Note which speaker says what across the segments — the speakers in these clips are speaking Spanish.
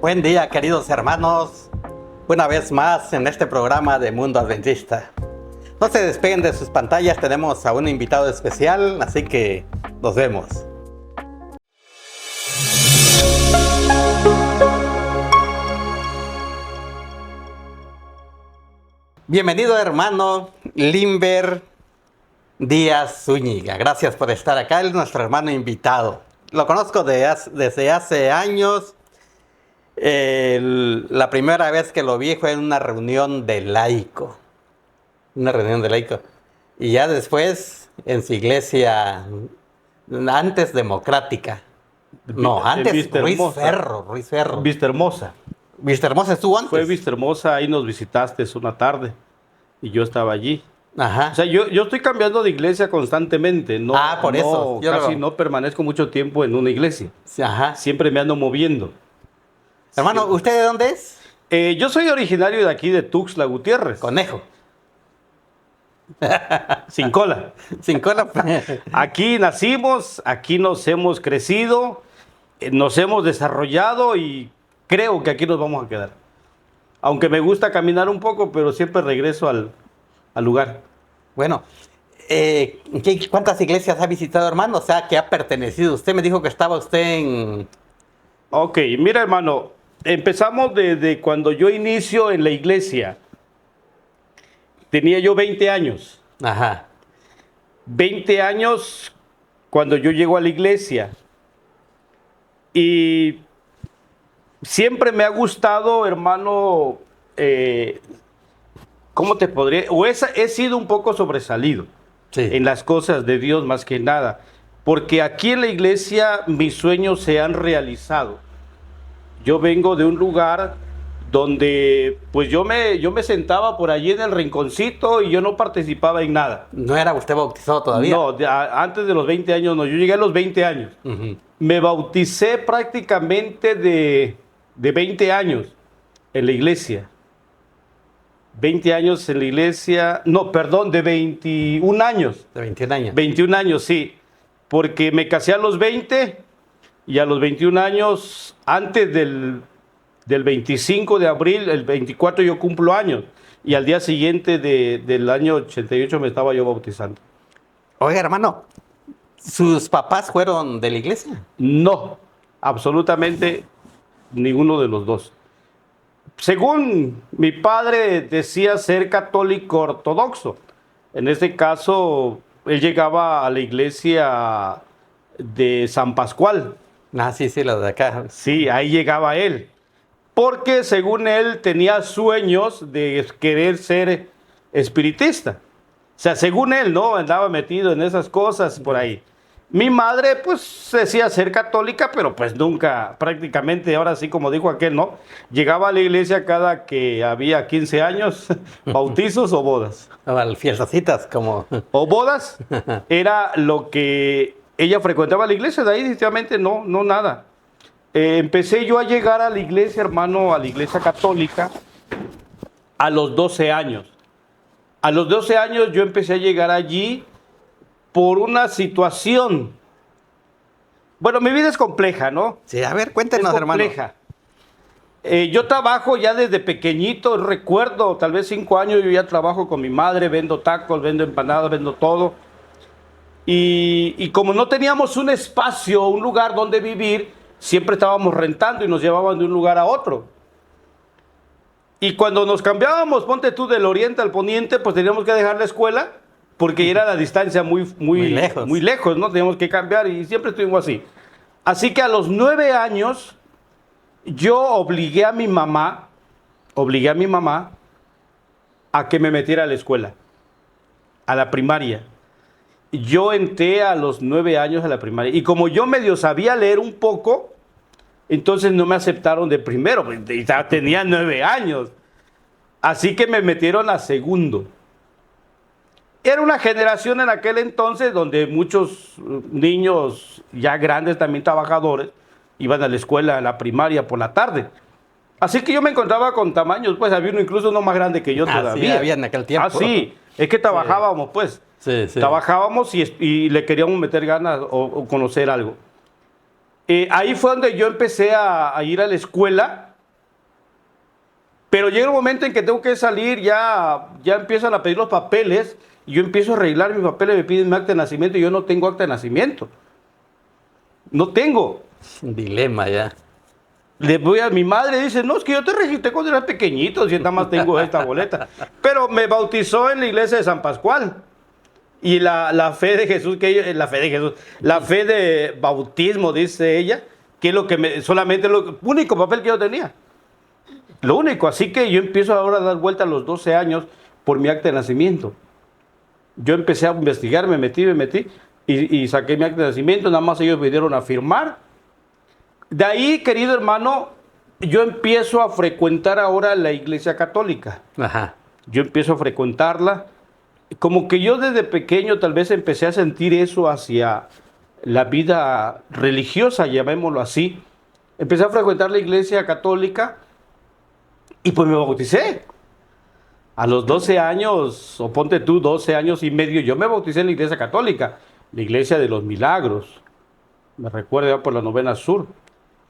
Speaker 1: Buen día, queridos hermanos, una vez más en este programa de Mundo Adventista. No se despeguen de sus pantallas, tenemos a un invitado especial, así que nos vemos. Bienvenido, hermano Limber Díaz Zúñiga. Gracias por estar acá, él es nuestro hermano invitado. Lo conozco desde hace años. La primera vez que lo vi fue en una reunión de laico. Y ya después en su iglesia, antes democrática. No, antes Ruiz Ferro.
Speaker 2: Vista Hermosa.
Speaker 1: Vista Hermosa estuvo antes.
Speaker 2: Fue Vista Hermosa, ahí nos visitaste una tarde y yo estaba allí.
Speaker 1: Ajá.
Speaker 2: O sea, yo estoy cambiando de iglesia constantemente. No,
Speaker 1: por eso.
Speaker 2: No permanezco mucho tiempo en una iglesia.
Speaker 1: Ajá.
Speaker 2: Siempre me ando moviendo.
Speaker 1: Hermano,
Speaker 2: Siempre.
Speaker 1: ¿usted de dónde es?
Speaker 2: Yo soy originario de aquí, de Tuxtla Gutiérrez.
Speaker 1: Conejo.
Speaker 2: Sin cola.
Speaker 1: Sin cola.
Speaker 2: Aquí nacimos, aquí nos hemos crecido, nos hemos desarrollado y creo que aquí nos vamos a quedar. Aunque me gusta caminar un poco, pero siempre regreso al lugar.
Speaker 1: Bueno, ¿cuántas iglesias ha visitado, hermano? O sea, ¿qué ha pertenecido? Usted me dijo que estaba usted en...
Speaker 2: Ok, mira, hermano, empezamos desde cuando yo inicio en la iglesia. Tenía yo 20 años.
Speaker 1: Ajá.
Speaker 2: 20 años cuando yo llego a la iglesia. Y siempre me ha gustado, hermano, ¿cómo te podría? He sido un poco sobresalido en las cosas de Dios más que nada. Porque aquí en la iglesia mis sueños se han realizado. Yo vengo de un lugar donde pues yo me sentaba por allí en el rinconcito y yo no participaba en nada.
Speaker 1: ¿No era usted bautizado todavía?
Speaker 2: No, antes de los 20 años no, yo llegué a los 20 años.
Speaker 1: Uh-huh.
Speaker 2: Me bauticé prácticamente de 20 años en la iglesia. 20 años en la iglesia, no, perdón, de 21 años.
Speaker 1: De 21 años.
Speaker 2: 21 años, sí, porque me casé a los 20 y a los 21 años, antes del 25 de abril, el 24 yo cumplo años y al día siguiente del año 88 me estaba yo bautizando.
Speaker 1: Oiga, hermano, ¿sus papás fueron de la iglesia?
Speaker 2: No, absolutamente ninguno de los dos. Según mi padre decía ser católico ortodoxo. En este caso, él llegaba a la iglesia de San Pascual.
Speaker 1: Ah, sí, la de acá.
Speaker 2: Sí, ahí llegaba él. Porque según él tenía sueños de querer ser espiritista. O sea, según él, ¿no? Andaba metido en esas cosas por ahí. Mi madre, pues, decía ser católica, pero pues nunca, prácticamente, ahora sí, como dijo aquel, ¿no? Llegaba a la iglesia cada que había 15 años, bautizos o bodas.
Speaker 1: Fiestacitas, como...
Speaker 2: O bodas, era lo que ella frecuentaba la iglesia, de ahí definitivamente no nada. Empecé yo a llegar a la iglesia, hermano, a la iglesia católica, a los 12 años. A los 12 años yo empecé a llegar allí por una situación. Bueno, mi vida es compleja, ¿no?
Speaker 1: Sí, a ver, cuéntenos, hermano.
Speaker 2: Es compleja. Yo trabajo ya desde pequeñito, recuerdo, tal vez 5 años, yo ya trabajo con mi madre, vendo tacos, vendo empanadas, vendo todo. Y como no teníamos un espacio, un lugar donde vivir, siempre estábamos rentando y nos llevaban de un lugar a otro. Y cuando nos cambiábamos, ponte tú, del oriente al poniente, pues teníamos que dejar la escuela, porque era la distancia muy lejos, ¿no? Teníamos que cambiar y siempre estuvimos así. Así que a los 9 años, yo obligué a mi mamá a que me metiera a la escuela, a la primaria. Yo entré a los 9 años a la primaria y como yo medio sabía leer un poco, entonces no me aceptaron de primero, ya tenía 9 años. Así que me metieron a segundo. Era una generación en aquel entonces donde muchos niños ya grandes, también trabajadores, iban a la escuela, a la primaria por la tarde. Así que yo me encontraba con tamaños, pues había uno incluso no más grande que yo todavía.
Speaker 1: Sí, había en aquel tiempo.
Speaker 2: Sí, es que trabajábamos, pues.
Speaker 1: Sí.
Speaker 2: Trabajábamos y le queríamos meter ganas o conocer algo. Ahí fue donde yo empecé a ir a la escuela Pero llega un momento en que tengo que salir, ya empiezan a pedir los papeles, y yo empiezo a arreglar mis papeles, me piden mi acta de nacimiento, y yo no tengo acta de nacimiento. No tengo.
Speaker 1: Un dilema ya.
Speaker 2: Le voy a mi madre, dice, no, es que yo te registré cuando eras pequeñito, si nada más tengo esta boleta. Pero me bautizó en la iglesia de San Pascual. Y la fe de Jesús, la fe de bautismo, dice ella, que es lo que solamente el único papel que yo tenía. Lo único, así que yo empiezo ahora a dar vuelta a los 12 años por mi acta de nacimiento. Yo empecé a investigar, me metí y saqué mi acta de nacimiento, nada más ellos vinieron a firmar. De ahí, querido hermano, yo empiezo a frecuentar ahora la iglesia católica.
Speaker 1: Ajá.
Speaker 2: Yo empiezo a frecuentarla. Como que yo desde pequeño tal vez empecé a sentir eso hacia la vida religiosa, llamémoslo así. Empecé a frecuentar la iglesia católica y pues me bauticé. A los 12 años, o ponte tú, 12 años y medio, yo me bauticé en la iglesia católica, la iglesia de los Milagros. Me recuerdo ya por la Novena Sur.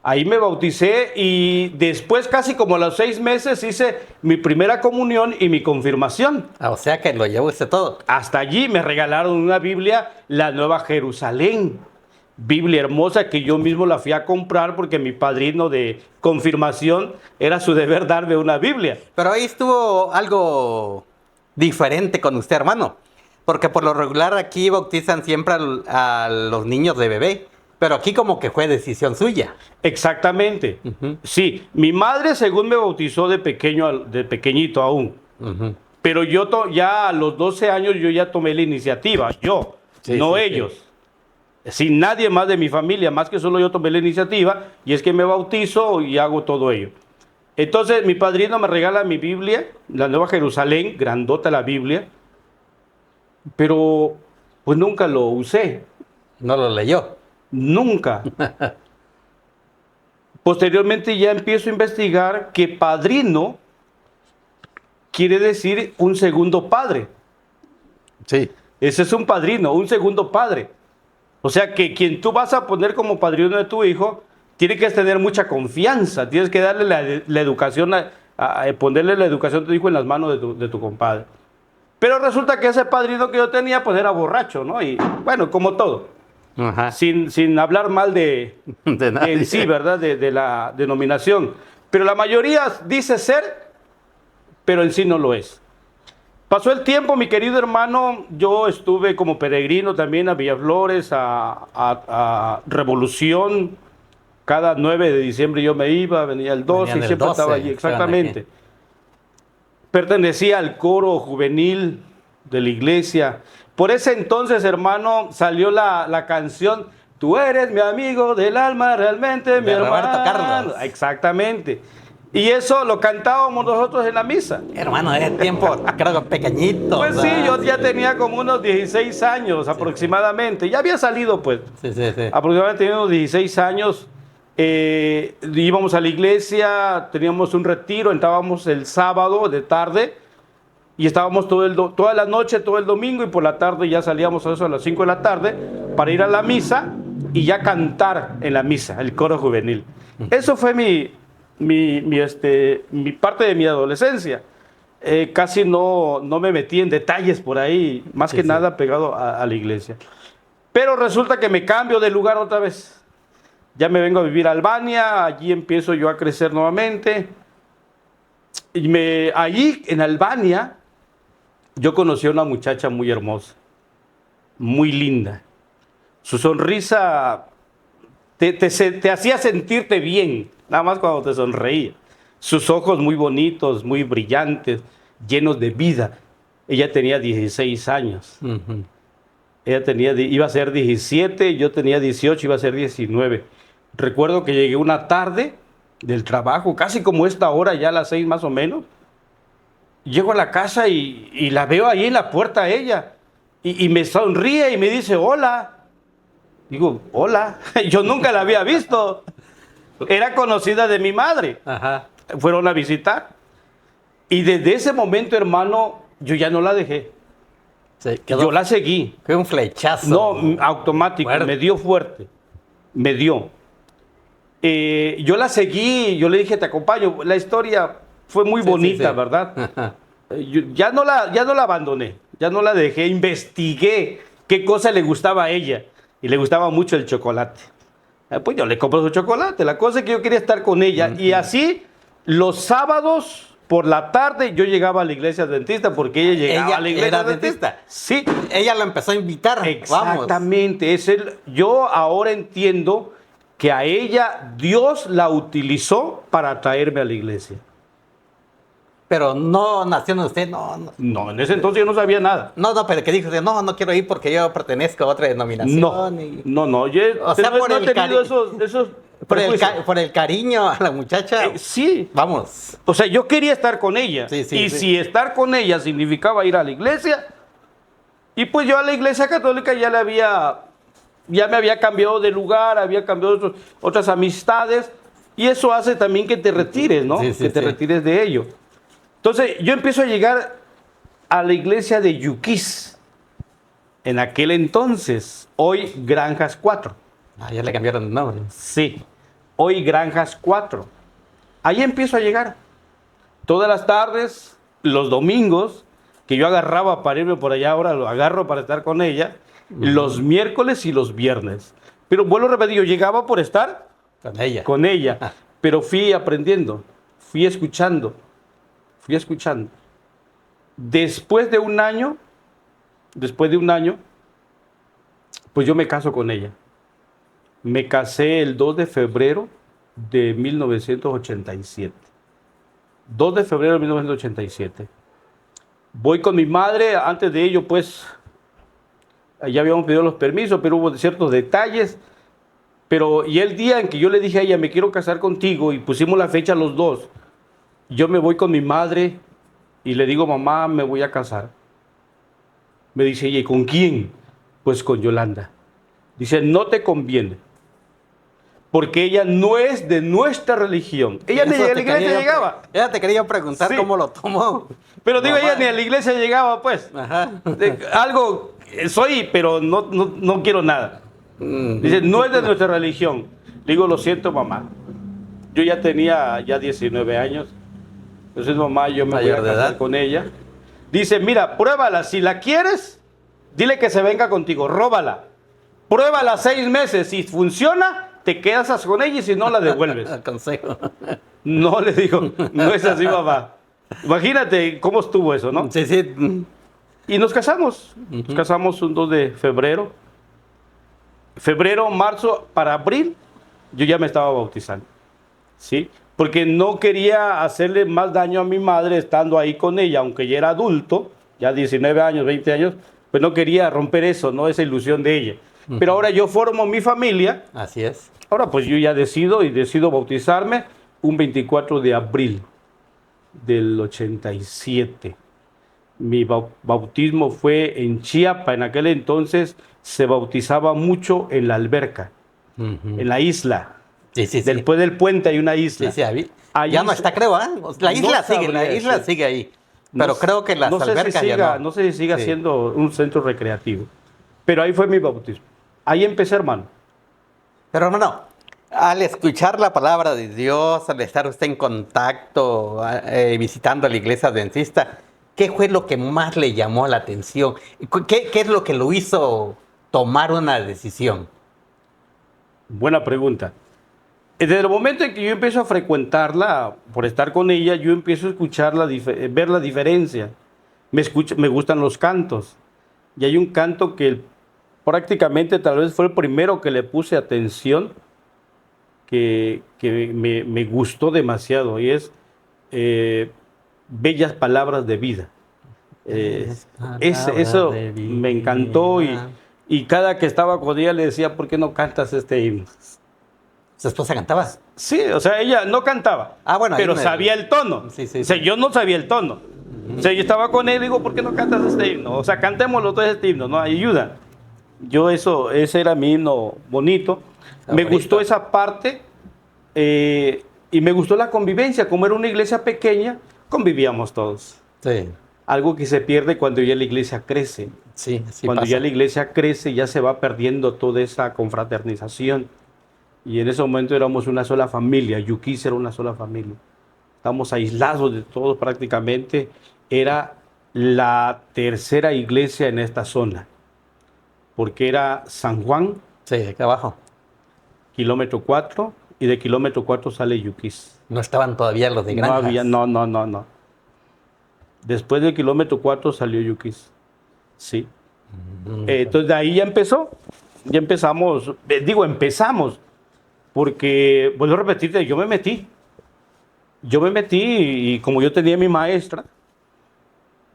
Speaker 2: Ahí me bauticé y después, casi como a los 6 meses, hice mi primera comunión y mi confirmación.
Speaker 1: O sea que lo llevó usted todo.
Speaker 2: Hasta allí me regalaron una Biblia, la Nueva Jerusalén. Biblia hermosa que yo mismo la fui a comprar porque mi padrino de confirmación era su deber darme una Biblia.
Speaker 1: Pero ahí estuvo algo diferente con usted, hermano. Porque por lo regular aquí bautizan siempre a los niños de bebé. Pero aquí como que fue decisión suya.
Speaker 2: Exactamente. Sí, mi madre según me bautizó de pequeñito aún. Pero yo ya a los 12 años yo ya tomé la iniciativa, yo, no ellos. Sin nadie más de mi familia, más que solo yo tomé la iniciativa y es que me bautizo y hago todo ello. Entonces mi padrino me regala mi Biblia, la Nueva Jerusalén, grandota la Biblia, pero pues nunca lo usé.
Speaker 1: ¿No lo leyó?
Speaker 2: Nunca. Posteriormente ya empiezo a investigar que padrino quiere decir un segundo padre.
Speaker 1: Sí.
Speaker 2: Ese es un padrino, un segundo padre. O sea que quien tú vas a poner como padrino de tu hijo, tiene que tener mucha confianza, tienes que darle la educación, ponerle la educación de tu hijo en las manos de tu compadre. Pero resulta que ese padrino que yo tenía, pues era borracho, ¿no? Y bueno, como todo.
Speaker 1: Ajá.
Speaker 2: Sin hablar mal de
Speaker 1: nadie.
Speaker 2: en sí, ¿verdad? De la denominación. Pero la mayoría dice ser, pero en sí no lo es. Pasó el tiempo, mi querido hermano, yo estuve como peregrino también a Villaflores, a Revolución. Cada 9 de diciembre yo me iba, venía el 12 y siempre estaba allí, exactamente. Pertenecía al coro juvenil de la iglesia. Por ese entonces, hermano, salió la canción Tú eres mi amigo del alma, realmente mi hermano.
Speaker 1: Roberto Carlos.
Speaker 2: Exactamente. Y eso lo cantábamos nosotros en la misa.
Speaker 1: Hermano, de tiempo, creo que pequeñito.
Speaker 2: Pues sí, yo ya tenía como unos 16 años aproximadamente. Ya había salido, pues.
Speaker 1: Sí.
Speaker 2: Aproximadamente tenía unos 16 años. Íbamos a la iglesia, teníamos un retiro, entrábamos el sábado de tarde y estábamos toda la noche, todo el domingo, y por la tarde ya salíamos a eso a las 5 de la tarde para ir a la misa y ya cantar en la misa, el coro juvenil. Eso fue mi parte de mi adolescencia. Casi no me metí en detalles por ahí, más que nada pegado a la iglesia. Pero resulta que me cambio de lugar otra vez. Ya me vengo a vivir a Albania, allí empiezo yo a crecer nuevamente. Allí en Albania yo conocí a una muchacha muy hermosa, muy linda. Su sonrisa te hacía sentirte bien, nada más cuando te sonreía. Sus ojos muy bonitos, muy brillantes, llenos de vida. Ella tenía 16 años. Ella iba a ser 17, yo tenía 18, iba a ser 19. Recuerdo que llegué una tarde del trabajo, casi como esta hora, ya a las 6 más o menos. Llego a la casa y la veo ahí en la puerta a ella. Y me sonríe y me dice, hola. Digo, hola. Yo nunca la había visto. Era conocida de mi madre.
Speaker 1: Ajá.
Speaker 2: Fueron a visitar. Y desde ese momento, hermano, yo ya no la dejé. Yo la seguí.
Speaker 1: Fue un flechazo.
Speaker 2: No, automático. Fuerte. Me dio fuerte. Me dio. Yo la seguí, yo le dije, te acompaño. La historia fue muy
Speaker 1: Sí,
Speaker 2: bonita,
Speaker 1: sí, sí.
Speaker 2: ¿verdad? Ya no la abandoné, ya no la dejé, investigué qué cosa le gustaba a ella. Y le gustaba mucho el chocolate. Pues yo le compro su chocolate. La cosa es que yo quería estar con ella. Y así, los sábados por la tarde, yo llegaba a la iglesia adventista porque ella llegaba
Speaker 1: Ella
Speaker 2: a la iglesia
Speaker 1: era
Speaker 2: adventista. Sí,
Speaker 1: Ella lo empezó a invitar. Vamos.
Speaker 2: exactamente. Yo ahora entiendo que a ella Dios la utilizó para traerme a la iglesia.
Speaker 1: Pero no nació en usted, no, no.
Speaker 2: No, en ese entonces yo no sabía nada.
Speaker 1: No, no, pero que dijo, no, no quiero ir porque yo pertenezco a otra denominación.
Speaker 2: No,
Speaker 1: y-
Speaker 2: no, yo
Speaker 1: O sea,
Speaker 2: no
Speaker 1: por
Speaker 2: he
Speaker 1: el
Speaker 2: tenido
Speaker 1: cari-
Speaker 2: esos
Speaker 1: por
Speaker 2: prejuicios.
Speaker 1: por el cariño a la muchacha.
Speaker 2: Sí,
Speaker 1: Vamos.
Speaker 2: o sea, yo quería estar con ella.
Speaker 1: Sí, sí,
Speaker 2: y
Speaker 1: sí.
Speaker 2: si estar con ella significaba ir a la iglesia, y pues yo a la iglesia católica ya me había cambiado de lugar, había cambiado otras amistades, y eso hace también que te retires, ¿no?
Speaker 1: Sí, sí,
Speaker 2: que te
Speaker 1: sí.
Speaker 2: retires de ello. Entonces, yo empiezo a llegar a la iglesia de Yuquis, en aquel entonces, hoy Granjas 4.
Speaker 1: Ah, ya le cambiaron el nombre.
Speaker 2: Sí, hoy Granjas 4. Ahí empiezo a llegar. Todas las tardes, los domingos, que yo agarraba para irme por allá, ahora lo agarro para estar con ella, los miércoles y los viernes. Pero vuelvo a repetir, yo llegaba por estar
Speaker 1: Con ella.
Speaker 2: con ella, pero fui aprendiendo, fui escuchando. Después de un año, pues yo me caso con ella. Me casé el 2 de febrero de 1987. 2 de febrero de 1987. Voy con mi madre, antes de ello, pues, ya habíamos pedido los permisos, pero hubo ciertos detalles. Y el día en que yo le dije a ella, me quiero casar contigo, y pusimos la fecha los dos, yo me voy con mi madre y le digo, mamá, me voy a casar. Me dice ella, ¿y con quién? Pues con Yolanda. Dice, no te conviene, porque ella no es de nuestra religión. Ella ni
Speaker 1: Eso
Speaker 2: a la
Speaker 1: te
Speaker 2: iglesia
Speaker 1: quería
Speaker 2: llegaba.
Speaker 1: Ya te quería preguntar
Speaker 2: Sí.
Speaker 1: cómo lo tomó.
Speaker 2: Pero digo,
Speaker 1: Mamá.
Speaker 2: ella ni a la iglesia llegaba, pues.
Speaker 1: Ajá.
Speaker 2: Algo soy, pero no quiero nada. Dice, no es de nuestra religión. Digo, lo siento, mamá. Yo ya tenía 19 años. Entonces, mamá, yo me voy
Speaker 1: Mayor
Speaker 2: a
Speaker 1: de
Speaker 2: casar
Speaker 1: edad.
Speaker 2: con ella. Dice, mira, pruébala. Si la quieres, dile que se venga contigo. Róbala. Pruébala 6 meses. Si funciona, te quedas con ella y si no, la devuelves.
Speaker 1: Consejo.
Speaker 2: No, le digo, no es así, mamá. Imagínate cómo estuvo eso, ¿no?
Speaker 1: Sí, sí.
Speaker 2: Y nos casamos. Nos casamos un 2 de febrero. Febrero, marzo, para abril, yo ya me estaba bautizando. ¿Sí? Porque no quería hacerle más daño a mi madre estando ahí con ella, aunque ya era adulto, ya 19 años, 20 años, pues no quería romper eso, ¿no? Esa ilusión de ella. Pero ahora yo formo mi familia.
Speaker 1: Así es.
Speaker 2: Ahora pues yo ya decido bautizarme un 24 de abril del 87. Mi bautismo fue en Chiapa. En aquel entonces se bautizaba mucho en la alberca, en la isla.
Speaker 1: Sí, sí, sí.
Speaker 2: Después del puente hay una isla.
Speaker 1: Sí, sí,
Speaker 2: Ahí
Speaker 1: ya no
Speaker 2: se-
Speaker 1: está, creo, ¿eh? La
Speaker 2: No
Speaker 1: isla sigue, la
Speaker 2: sabría
Speaker 1: isla
Speaker 2: decir.
Speaker 1: sigue ahí. Pero
Speaker 2: No
Speaker 1: creo que las
Speaker 2: no sé si
Speaker 1: albercas ya
Speaker 2: siga,
Speaker 1: no.
Speaker 2: no sé si siga
Speaker 1: Sí.
Speaker 2: siendo un centro recreativo. Pero ahí fue mi bautismo. Ahí empecé, hermano.
Speaker 1: Pero hermano, al escuchar la palabra de Dios, al estar usted en contacto, visitando la iglesia adventista, ¿qué fue lo que más le llamó la atención? ¿Qué es lo que lo hizo tomar una decisión?
Speaker 2: Buena pregunta. Desde el momento en que yo empiezo a frecuentarla, por estar con ella, yo empiezo a escuchar ver la diferencia. Me gustan los cantos. Y hay un canto que prácticamente tal vez fue el primero que le puse atención, que me gustó demasiado, y es Bellas Palabras de Vida. Eso
Speaker 1: de vida.
Speaker 2: me encantó, y cada que estaba con ella le decía, ¿por qué no cantas este himno?
Speaker 1: ¿Su esposa cantaba?
Speaker 2: Sí, o sea, ella no cantaba,
Speaker 1: Ah, bueno, ahí
Speaker 2: pero
Speaker 1: me-
Speaker 2: sabía el tono.
Speaker 1: Sí, sí,
Speaker 2: O sea,
Speaker 1: sí.
Speaker 2: yo no sabía el tono. O sea, yo estaba con él y digo, ¿por qué no cantas este himno? O sea, cantemos los dos este himno, ¿no? Ayuda. Ese era mi himno bonito. Me
Speaker 1: Favorito.
Speaker 2: gustó esa parte, y me gustó la convivencia. Como era una iglesia pequeña, convivíamos todos.
Speaker 1: Sí,
Speaker 2: Algo que se pierde cuando ya la iglesia crece.
Speaker 1: sí, sí
Speaker 2: Cuando
Speaker 1: pasa.
Speaker 2: ya la iglesia crece, ya se va perdiendo toda esa confraternización. Y en ese momento éramos una sola familia. Yuquis era una sola familia. estamos aislados de todo prácticamente. Era la tercera iglesia en esta zona, porque era San Juan,
Speaker 1: Sí, acá abajo.
Speaker 2: kilómetro 4, y de kilómetro 4 sale Yuquis.
Speaker 1: No estaban todavía los de
Speaker 2: No
Speaker 1: granjas.
Speaker 2: había, no. Después del kilómetro 4 salió Yuquis. Sí. Entonces de ahí ya empezamos, empezamos, porque, vuelvo a repetirte, yo me metí y como yo tenía mi maestra,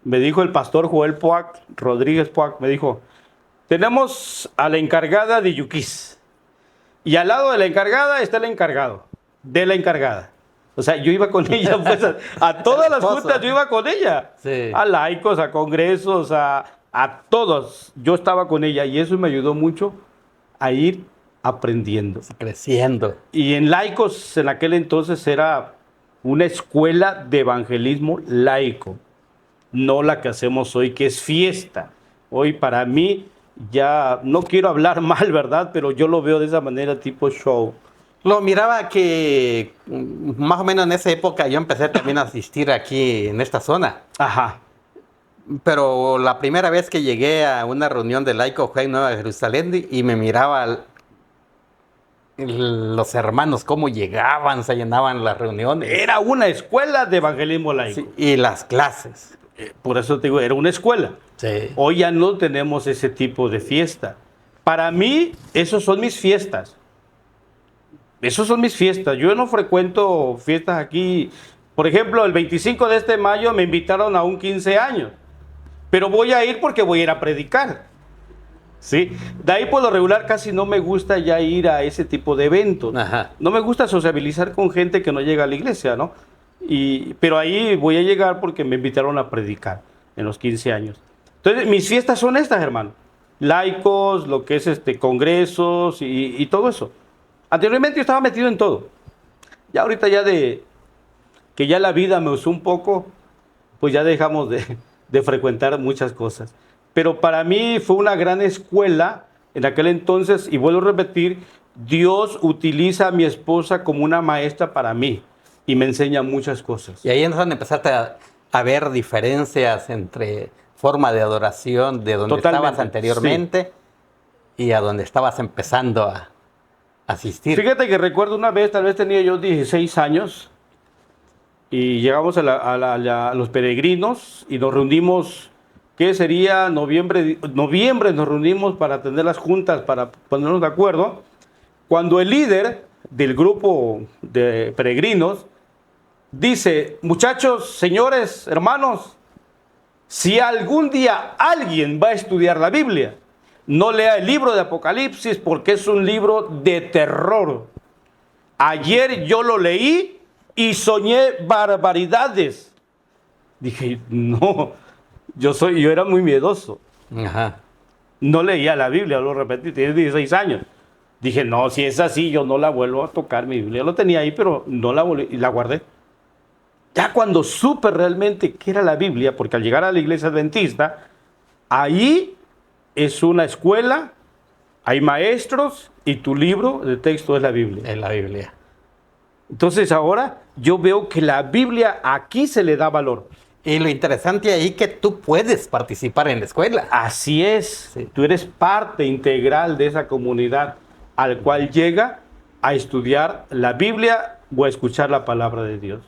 Speaker 2: me dijo el pastor Joel Poac, Rodríguez Poac, me dijo, tenemos a la encargada de Yuquis, y al lado de la encargada está el encargado de la encargada. O sea, yo iba con ella, pues, a todas las juntas yo iba con ella.
Speaker 1: Sí.
Speaker 2: A laicos, a congresos, a todos. Yo estaba con ella y eso me ayudó mucho a ir aprendiendo.
Speaker 1: Creciendo.
Speaker 2: Y en laicos, en aquel entonces era una escuela de evangelismo laico, no la que hacemos hoy, que es fiesta. Hoy para mí, ya no quiero hablar mal, ¿verdad? Pero yo lo veo de esa manera, tipo show.
Speaker 1: Lo miraba que más o menos en esa época yo empecé también a asistir aquí en esta zona.
Speaker 2: Ajá.
Speaker 1: Pero la primera vez que llegué a una reunión de laicos fue en Nueva Jerusalén y me miraba los hermanos cómo llegaban, se llenaban las reuniones.
Speaker 2: Era una escuela de evangelismo laico.
Speaker 1: Sí, y las clases.
Speaker 2: Por eso te digo, era una escuela.
Speaker 1: Sí.
Speaker 2: Hoy ya no tenemos ese tipo de fiesta. Para mí, esos son mis fiestas. Esos son mis fiestas. Yo no frecuento fiestas aquí. Por ejemplo, el 25 de este mayo me invitaron a un 15 años. Pero voy a ir porque voy a ir a predicar. ¿Sí? De ahí por lo regular casi no me gusta ya ir a ese tipo de eventos.
Speaker 1: Ajá.
Speaker 2: No me gusta sociabilizar con gente que no llega a la iglesia, ¿no? Pero ahí voy a llegar porque me invitaron a predicar en los 15 años. Entonces, mis fiestas son estas, hermano. Laicos, lo que es congresos y todo eso. Anteriormente yo estaba metido en todo. Ya ahorita que ya la vida me usó un poco, pues ya dejamos de frecuentar muchas cosas. Pero para mí fue una gran escuela en aquel entonces, y vuelvo a repetir, Dios utiliza a mi esposa como una maestra para mí y me enseña muchas cosas.
Speaker 1: Y ahí es donde empezaste a ver diferencias entre forma de adoración de donde
Speaker 2: Totalmente,
Speaker 1: estabas anteriormente y a donde estabas empezando a asistir.
Speaker 2: Fíjate que recuerdo una vez, tal vez tenía yo 16 años, y llegamos a los peregrinos y nos reunimos, ¿qué sería? Noviembre nos reunimos para tener las juntas, para ponernos de acuerdo, cuando el líder del grupo de peregrinos dice, muchachos, señores, hermanos, si algún día alguien va a estudiar la Biblia, no lea el libro de Apocalipsis porque es un libro de terror. Ayer yo lo leí y soñé barbaridades. Dije, no, yo era muy miedoso.
Speaker 1: Ajá.
Speaker 2: No leía la Biblia, lo repetí, tenía 16 años. Dije, no, si es así, yo no la vuelvo a tocar, mi Biblia. Lo tenía ahí, pero no la volví, y la guardé. Ya cuando supe realmente qué era la Biblia, porque al llegar a la iglesia adventista, ahí es una escuela, hay maestros, y tu libro de texto es la Biblia.
Speaker 1: En la Biblia.
Speaker 2: Entonces ahora yo veo que la Biblia aquí se le da valor.
Speaker 1: Y lo interesante ahí que tú puedes participar en la escuela.
Speaker 2: Así es,
Speaker 1: Sí.
Speaker 2: tú eres parte integral de esa comunidad al cual llega a estudiar la Biblia o a escuchar la palabra de Dios.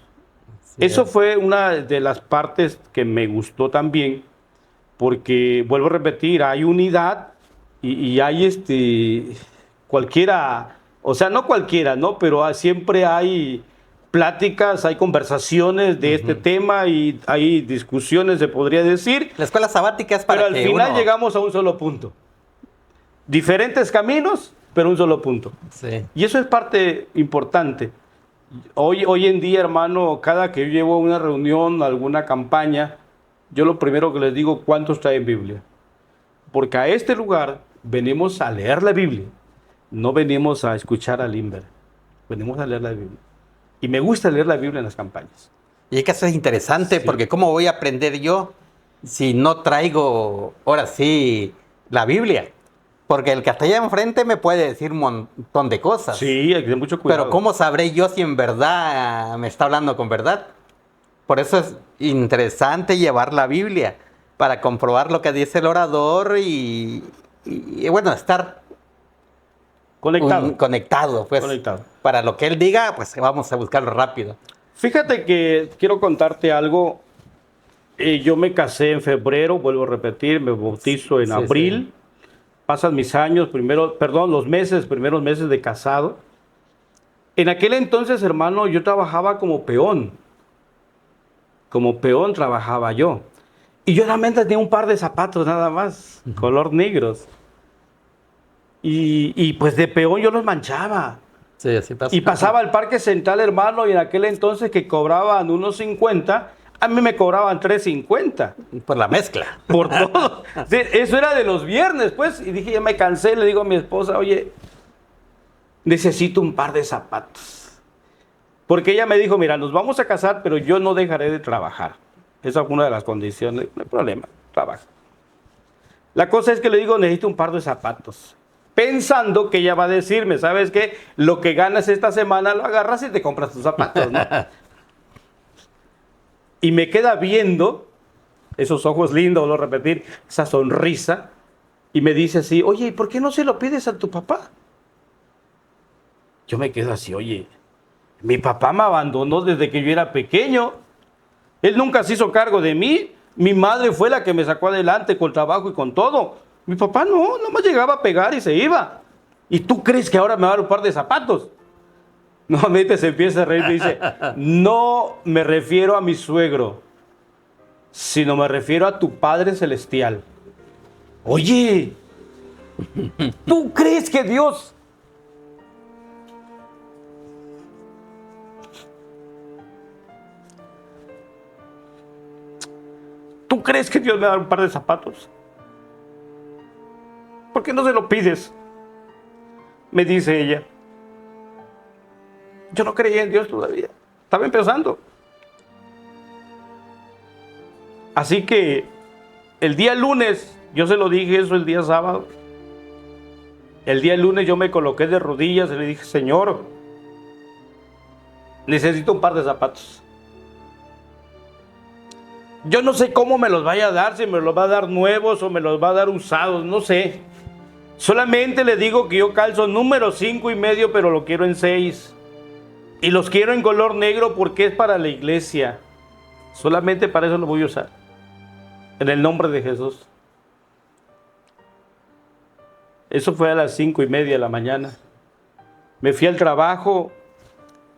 Speaker 1: Sí,
Speaker 2: Eso fue una de las partes que me gustó también, porque vuelvo a repetir, hay unidad y hay cualquiera, o sea, no cualquiera, ¿no? Pero siempre hay pláticas, hay conversaciones de este tema y hay discusiones, se podría decir.
Speaker 1: La escuela sabática es para
Speaker 2: Pero al
Speaker 1: que
Speaker 2: final
Speaker 1: uno...
Speaker 2: llegamos a un solo punto. Diferentes caminos, pero un solo punto.
Speaker 1: Sí.
Speaker 2: Y eso es parte importante. Hoy en día, hermano, cada que yo llevo a una reunión, alguna campaña, yo lo primero que les digo, ¿cuántos traen Biblia? Porque a este lugar venimos a leer la Biblia. No venimos a escuchar a Limber. Venimos a leer la Biblia. Y me gusta leer la Biblia en las campañas.
Speaker 1: Y es que eso es interesante
Speaker 2: Sí.
Speaker 1: porque ¿cómo voy a aprender yo si no traigo, ahora sí, la Biblia? Porque el que está allá enfrente me puede decir un montón de cosas.
Speaker 2: Sí, hay que tener mucho cuidado.
Speaker 1: Pero ¿cómo sabré yo si en verdad me está hablando con verdad? Por eso es interesante llevar la Biblia para comprobar lo que dice el orador y bueno, estar conectado, pues.
Speaker 2: Conectado.
Speaker 1: Para lo que él diga, pues vamos a buscarlo rápido.
Speaker 2: Fíjate que quiero contarte algo. Yo me casé en febrero, vuelvo a repetir, me bautizo en abril.
Speaker 1: Sí.
Speaker 2: Pasan mis años, primeros meses de casado. En aquel entonces, hermano, yo trabajaba como peón. Como peón trabajaba yo. Y yo realmente tenía un par de zapatos nada más, color negros. Y pues de peón yo los manchaba.
Speaker 1: Sí, así pasa.
Speaker 2: Y pasaba al Parque Central, hermano, y en aquel entonces que cobraban unos 50, a mí me cobraban 3.50.
Speaker 1: Por la mezcla.
Speaker 2: Por todo. Sí, eso era de los viernes, pues. Y dije, ya me cansé, le digo a mi esposa, oye, necesito un par de zapatos. Porque ella me dijo, mira, nos vamos a casar, pero yo no dejaré de trabajar. Esa fue una de las condiciones. No hay problema, trabaja. La cosa es que le digo, necesito un par de zapatos. Pensando que ella va a decirme, ¿sabes qué? Lo que ganas esta semana lo agarras y te compras tus zapatos, ¿no? Y me queda viendo esos ojos lindos, vuelvo a repetir, esa sonrisa, y me dice así, oye, ¿y por qué no se lo pides a tu papá? Yo me quedo así, oye, mi papá me abandonó desde que yo era pequeño. Él nunca se hizo cargo de mí. Mi madre fue la que me sacó adelante con trabajo y con todo. Mi papá no, nomás llegaba a pegar y se iba. ¿Y tú crees que ahora me va a dar un par de zapatos? Nuevamente se empieza a reír y me dice, no me refiero a mi suegro, sino me refiero a tu Padre Celestial. Oye, ¿tú crees que Dios... ¿Tú crees que Dios me da un par de zapatos? ¿Por qué no se lo pides? Me dice ella. Yo no creía en Dios todavía. Estaba empezando. Así que el día lunes, yo se lo dije eso el día sábado. El día lunes yo me coloqué de rodillas y le dije, Señor, necesito un par de zapatos. Yo no sé cómo me los vaya a dar, si me los va a dar nuevos o me los va a dar usados, no sé. Solamente le digo que yo calzo número 5.5, pero lo quiero en 6. Y los quiero en color negro porque es para la iglesia. Solamente para eso lo voy a usar. En el nombre de Jesús. Eso fue a las 5:30 de la mañana. Me fui al trabajo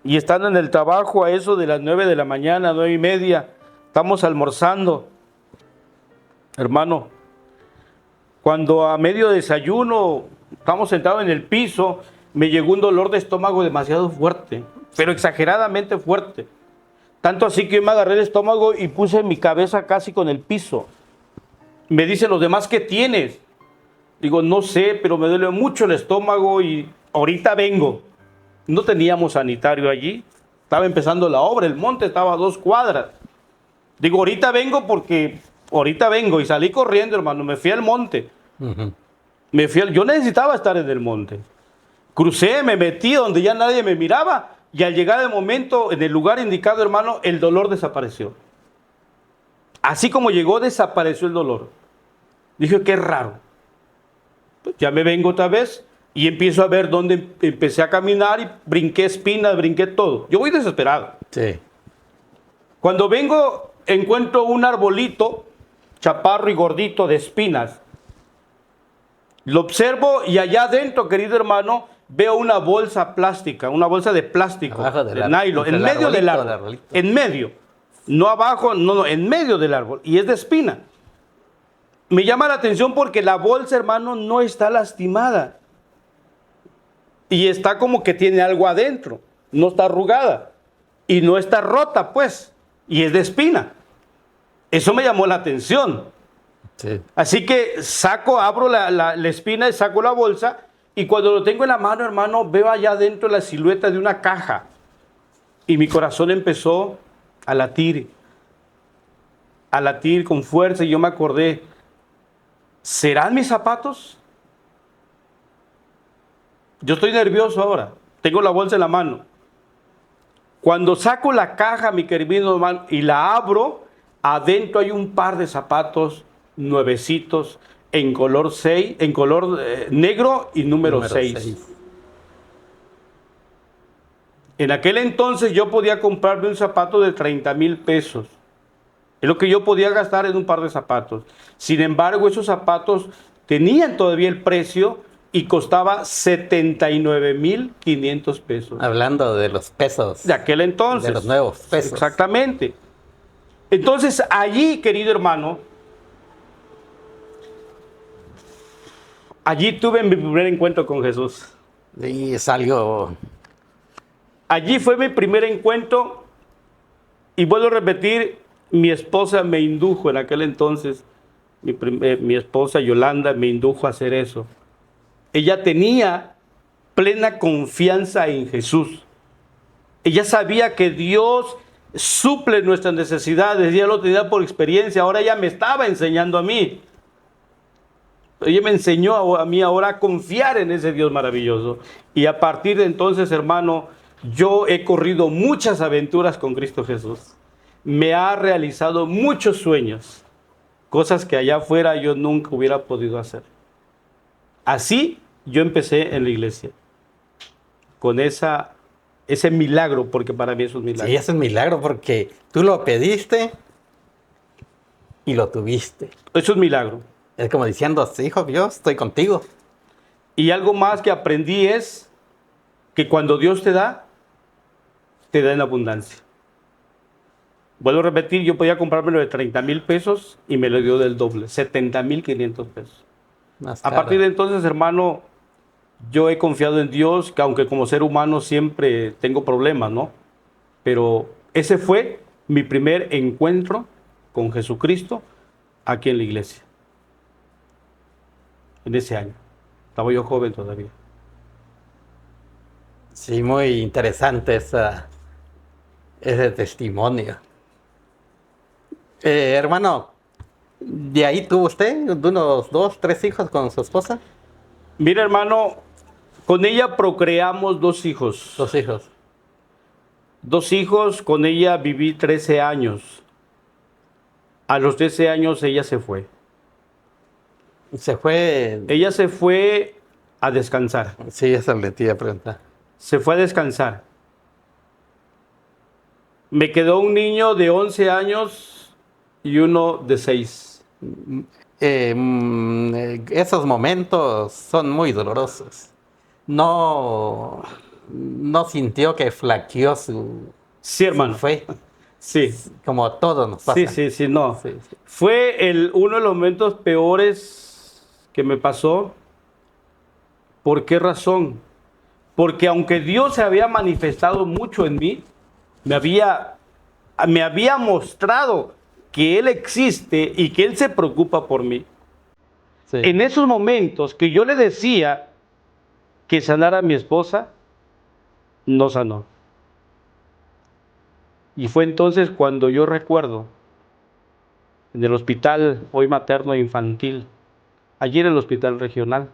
Speaker 2: y estando en el trabajo a eso de las 9 de la mañana, 9:30, estamos almorzando. Hermano, cuando a medio desayuno estamos sentados en el piso, me llegó un dolor de estómago demasiado fuerte, pero exageradamente fuerte. Tanto así que yo me agarré el estómago y puse mi cabeza casi con el piso. Me dicen los demás, ¿qué tienes? Digo, no sé, pero me duele mucho el estómago y ahorita vengo. No teníamos sanitario allí. Estaba empezando la obra, el monte estaba a 2 cuadras. Digo, ahorita vengo porque ahorita vengo. Y salí corriendo, hermano. Me fui al monte. Yo necesitaba estar en el monte. Crucé, me metí donde ya nadie me miraba. Y al llegar el momento, en el lugar indicado, hermano, el dolor desapareció. Así como llegó, desapareció el dolor. Dije, qué raro. Pues ya me vengo otra vez y empiezo a ver dónde empecé a caminar y brinqué espinas, brinqué todo. Yo voy desesperado.
Speaker 1: Sí.
Speaker 2: Cuando vengo, encuentro un arbolito, chaparro y gordito de espinas. Lo observo y allá adentro, querido hermano, veo una bolsa plástica, una bolsa de plástico, de nylon, en medio del árbol. En medio. No abajo, no, en medio del árbol. Y es de espina. Me llama la atención porque la bolsa, hermano, no está lastimada. Y está como que tiene algo adentro. No está arrugada. Y no está rota, pues. Y es de espina. Eso me llamó la atención. Sí. Así que abro la espina y saco la bolsa. Y cuando lo tengo en la mano, hermano, veo allá adentro la silueta de una caja. Y mi corazón empezó a latir con fuerza. Y yo me acordé, ¿serán mis zapatos? Yo estoy nervioso ahora. Tengo la bolsa en la mano. Cuando saco la caja, mi querido hermano, y la abro, adentro hay un par de zapatos nuevecitos en color 6, en color negro y número 6. En aquel entonces yo podía comprarme un zapato de 30,000 pesos. Es lo que yo podía gastar en un par de zapatos. Sin embargo, esos zapatos tenían todavía el precio y costaba 79,500 pesos.
Speaker 1: Hablando de los pesos.
Speaker 2: De aquel entonces.
Speaker 1: De los nuevos pesos.
Speaker 2: Exactamente. Entonces, allí, querido hermano, allí tuve mi primer encuentro con Jesús.
Speaker 1: Sí, es algo...
Speaker 2: Allí fue mi primer encuentro y vuelvo a repetir, mi esposa me indujo en aquel entonces, mi esposa Yolanda me indujo a hacer eso. Ella tenía plena confianza en Jesús. Ella sabía que Dios suple nuestras necesidades, ella lo tenía por experiencia, ahora ella me estaba enseñando a mí. Ella me enseñó a mí ahora a confiar en ese Dios maravilloso. Y a partir de entonces, hermano, yo he corrido muchas aventuras con Cristo Jesús. Me ha realizado muchos sueños, cosas que allá afuera yo nunca hubiera podido hacer. Así yo empecé en la iglesia, con ese milagro, porque para mí es un milagro.
Speaker 1: Sí, es un milagro porque tú lo pediste y lo tuviste.
Speaker 2: Es un milagro.
Speaker 1: Es como diciendo, sí, hijo, yo estoy contigo.
Speaker 2: Y algo más que aprendí es que cuando Dios te da en abundancia. Vuelvo a repetir, yo podía comprármelo de 30,000 pesos y me lo dio del doble, 70,500 pesos. A partir de entonces, hermano, yo he confiado en Dios, que aunque como ser humano siempre tengo problemas, ¿no? Pero ese fue mi primer encuentro con Jesucristo aquí en la iglesia. En ese año. Estaba yo joven todavía.
Speaker 1: Sí, muy interesante ese testimonio. Hermano, ¿de ahí tuvo usted de unos 2, 3 hijos con su esposa?
Speaker 2: Mira, hermano, con ella procreamos 2 hijos.
Speaker 1: 2 hijos.
Speaker 2: 2 hijos, con ella viví 13 años. A los 13 años ella se fue.
Speaker 1: Se fue...
Speaker 2: Ella se fue a descansar.
Speaker 1: Sí, eso le te iba a preguntar.
Speaker 2: Se fue a descansar. Me quedó un niño de 11 años y uno de 6.
Speaker 1: Esos momentos son muy dolorosos. No sintió que flaqueó
Speaker 2: Sí, hermano.
Speaker 1: su fe,
Speaker 2: Sí.
Speaker 1: como a todos nos pasa.
Speaker 2: Sí, no.
Speaker 1: Sí, sí.
Speaker 2: Fue uno de los momentos peores que me pasó. ¿Por qué razón? Porque aunque Dios se había manifestado mucho en mí, me había mostrado que Él existe y que Él se preocupa por mí.
Speaker 1: Sí.
Speaker 2: En esos momentos que yo le decía que sanara a mi esposa, no sanó. Y fue entonces cuando yo recuerdo, en el hospital hoy materno e infantil, allí en el hospital regional,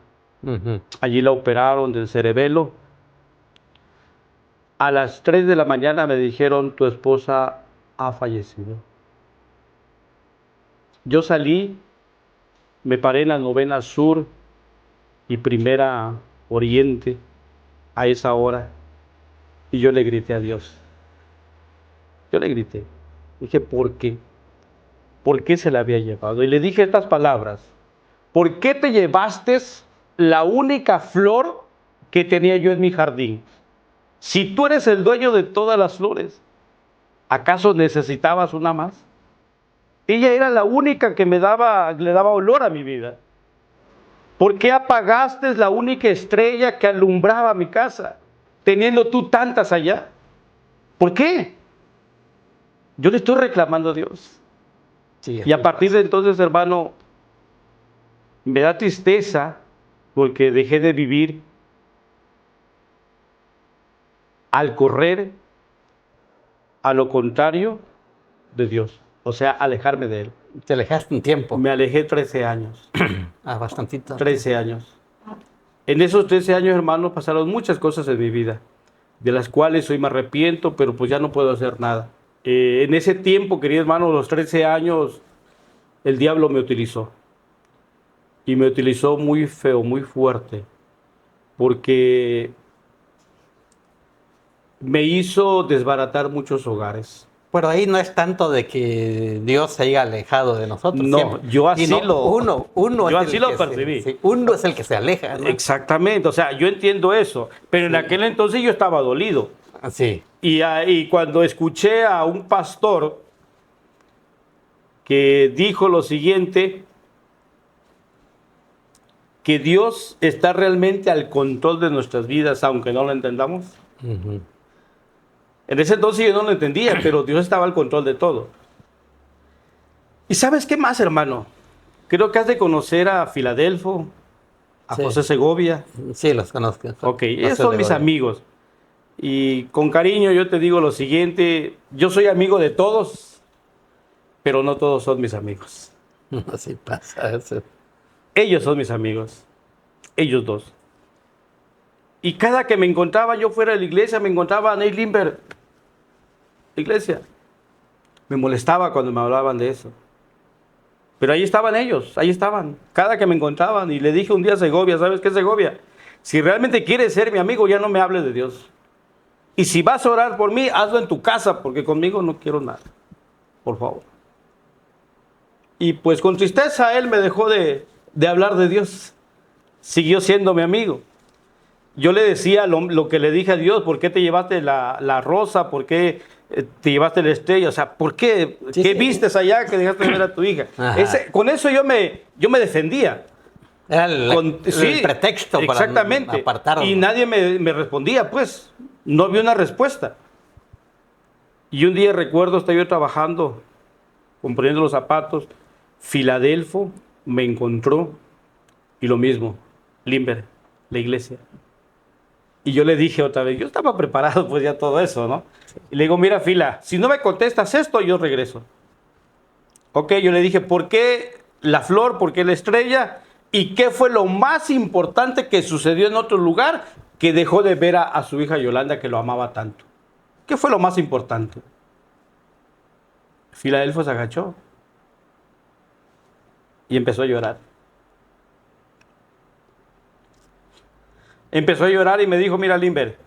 Speaker 2: allí la operaron del cerebelo. A las 3 de la mañana me dijeron, tu esposa ha fallecido. Yo salí, me paré en la 9ª Sur y 1ª Oriente a esa hora y yo le grité a Dios. Yo le grité. Dije, ¿por qué? ¿Por qué se la había llevado? Y le dije estas palabras. ¿Por qué te llevaste la única flor que tenía yo en mi jardín? Si tú eres el dueño de todas las flores, ¿acaso necesitabas una más? Ella era la única que le daba olor a mi vida. ¿Por qué apagaste la única estrella que alumbraba mi casa, teniendo tú tantas allá? ¿Por qué? Yo le estoy reclamando a Dios.
Speaker 1: Sí,
Speaker 2: y a partir de entonces, hermano, me da tristeza porque dejé de vivir al correr a lo contrario de Dios. O sea, alejarme de Él.
Speaker 1: Te alejaste un tiempo.
Speaker 2: Me alejé 13 años.
Speaker 1: Bastantito.
Speaker 2: 13 años. En esos 13 años, hermanos, pasaron muchas cosas en mi vida, de las cuales hoy me arrepiento, pero pues ya no puedo hacer nada. En ese tiempo, queridos hermanos, los 13 años, el diablo me utilizó. Y me utilizó muy feo, muy fuerte, porque me hizo desbaratar muchos hogares.
Speaker 1: Pero ahí no es tanto de que Dios se haya alejado de nosotros.
Speaker 2: No,
Speaker 1: siempre,
Speaker 2: yo así
Speaker 1: sino
Speaker 2: lo-
Speaker 1: uno
Speaker 2: yo
Speaker 1: es
Speaker 2: así
Speaker 1: el
Speaker 2: lo
Speaker 1: que
Speaker 2: percibí.
Speaker 1: sí, uno es el que se aleja, ¿no?
Speaker 2: Exactamente, o sea, yo entiendo eso, pero en aquel entonces yo estaba dolido.
Speaker 1: Sí.
Speaker 2: Y cuando escuché a un pastor que dijo lo siguiente, que Dios está realmente al control de nuestras vidas, aunque no lo entendamos.
Speaker 1: Ujú.
Speaker 2: En ese entonces yo no lo entendía, pero Dios estaba al control de todo. ¿Y sabes qué más, hermano? Creo que has de conocer a Filadelfo, a
Speaker 1: Sí.
Speaker 2: José Segovia.
Speaker 1: Sí, los conozco.
Speaker 2: Ok,
Speaker 1: No
Speaker 2: ellos
Speaker 1: sé
Speaker 2: son
Speaker 1: de
Speaker 2: mis
Speaker 1: Goya.
Speaker 2: amigos. Y con cariño yo te digo lo siguiente, yo soy amigo de todos, pero no todos son mis amigos.
Speaker 1: Así pasa eso.
Speaker 2: Ellos son mis amigos, ellos dos. Y cada que me encontraba yo fuera de la iglesia, me encontraba a Ney Limber, la iglesia. Me molestaba cuando me hablaban de eso. Pero ahí estaban ellos, ahí estaban, cada que me encontraban. Y le dije un día a Segovia, ¿sabes qué, Segovia? Si realmente quieres ser mi amigo, ya no me hables de Dios. Y si vas a orar por mí, hazlo en tu casa, porque conmigo no quiero nada. Por favor. Y pues con tristeza él me dejó de hablar de Dios. Siguió siendo mi amigo. Yo le decía lo que le dije a Dios, ¿por qué te llevaste la rosa? ¿Por qué te llevaste la estrella? O sea, ¿por qué?
Speaker 1: Sí,
Speaker 2: ¿Qué
Speaker 1: sí.
Speaker 2: vistes allá que dejaste de ver a tu hija?
Speaker 1: Ajá.
Speaker 2: Con eso yo me defendía.
Speaker 1: Era el
Speaker 2: Sí,
Speaker 1: pretexto para
Speaker 2: exactamente.
Speaker 1: apartarnos.
Speaker 2: Y nadie me respondía, pues. No había una respuesta. Y un día recuerdo, estaba yo trabajando, componiendo los zapatos. Filadelfo me encontró y lo mismo, Limber, la iglesia. Y yo le dije otra vez, yo estaba preparado pues ya todo eso, ¿no? Y le digo, mira, Fila, si no me contestas esto, yo regreso. Ok, yo le dije, ¿por qué la flor? ¿Por qué la estrella? ¿Y qué fue lo más importante que sucedió en otro lugar que dejó de ver a su hija Yolanda que lo amaba tanto? ¿Qué fue lo más importante? Filadelfo se agachó y empezó a llorar. Empezó a llorar y me dijo, mira, Limber,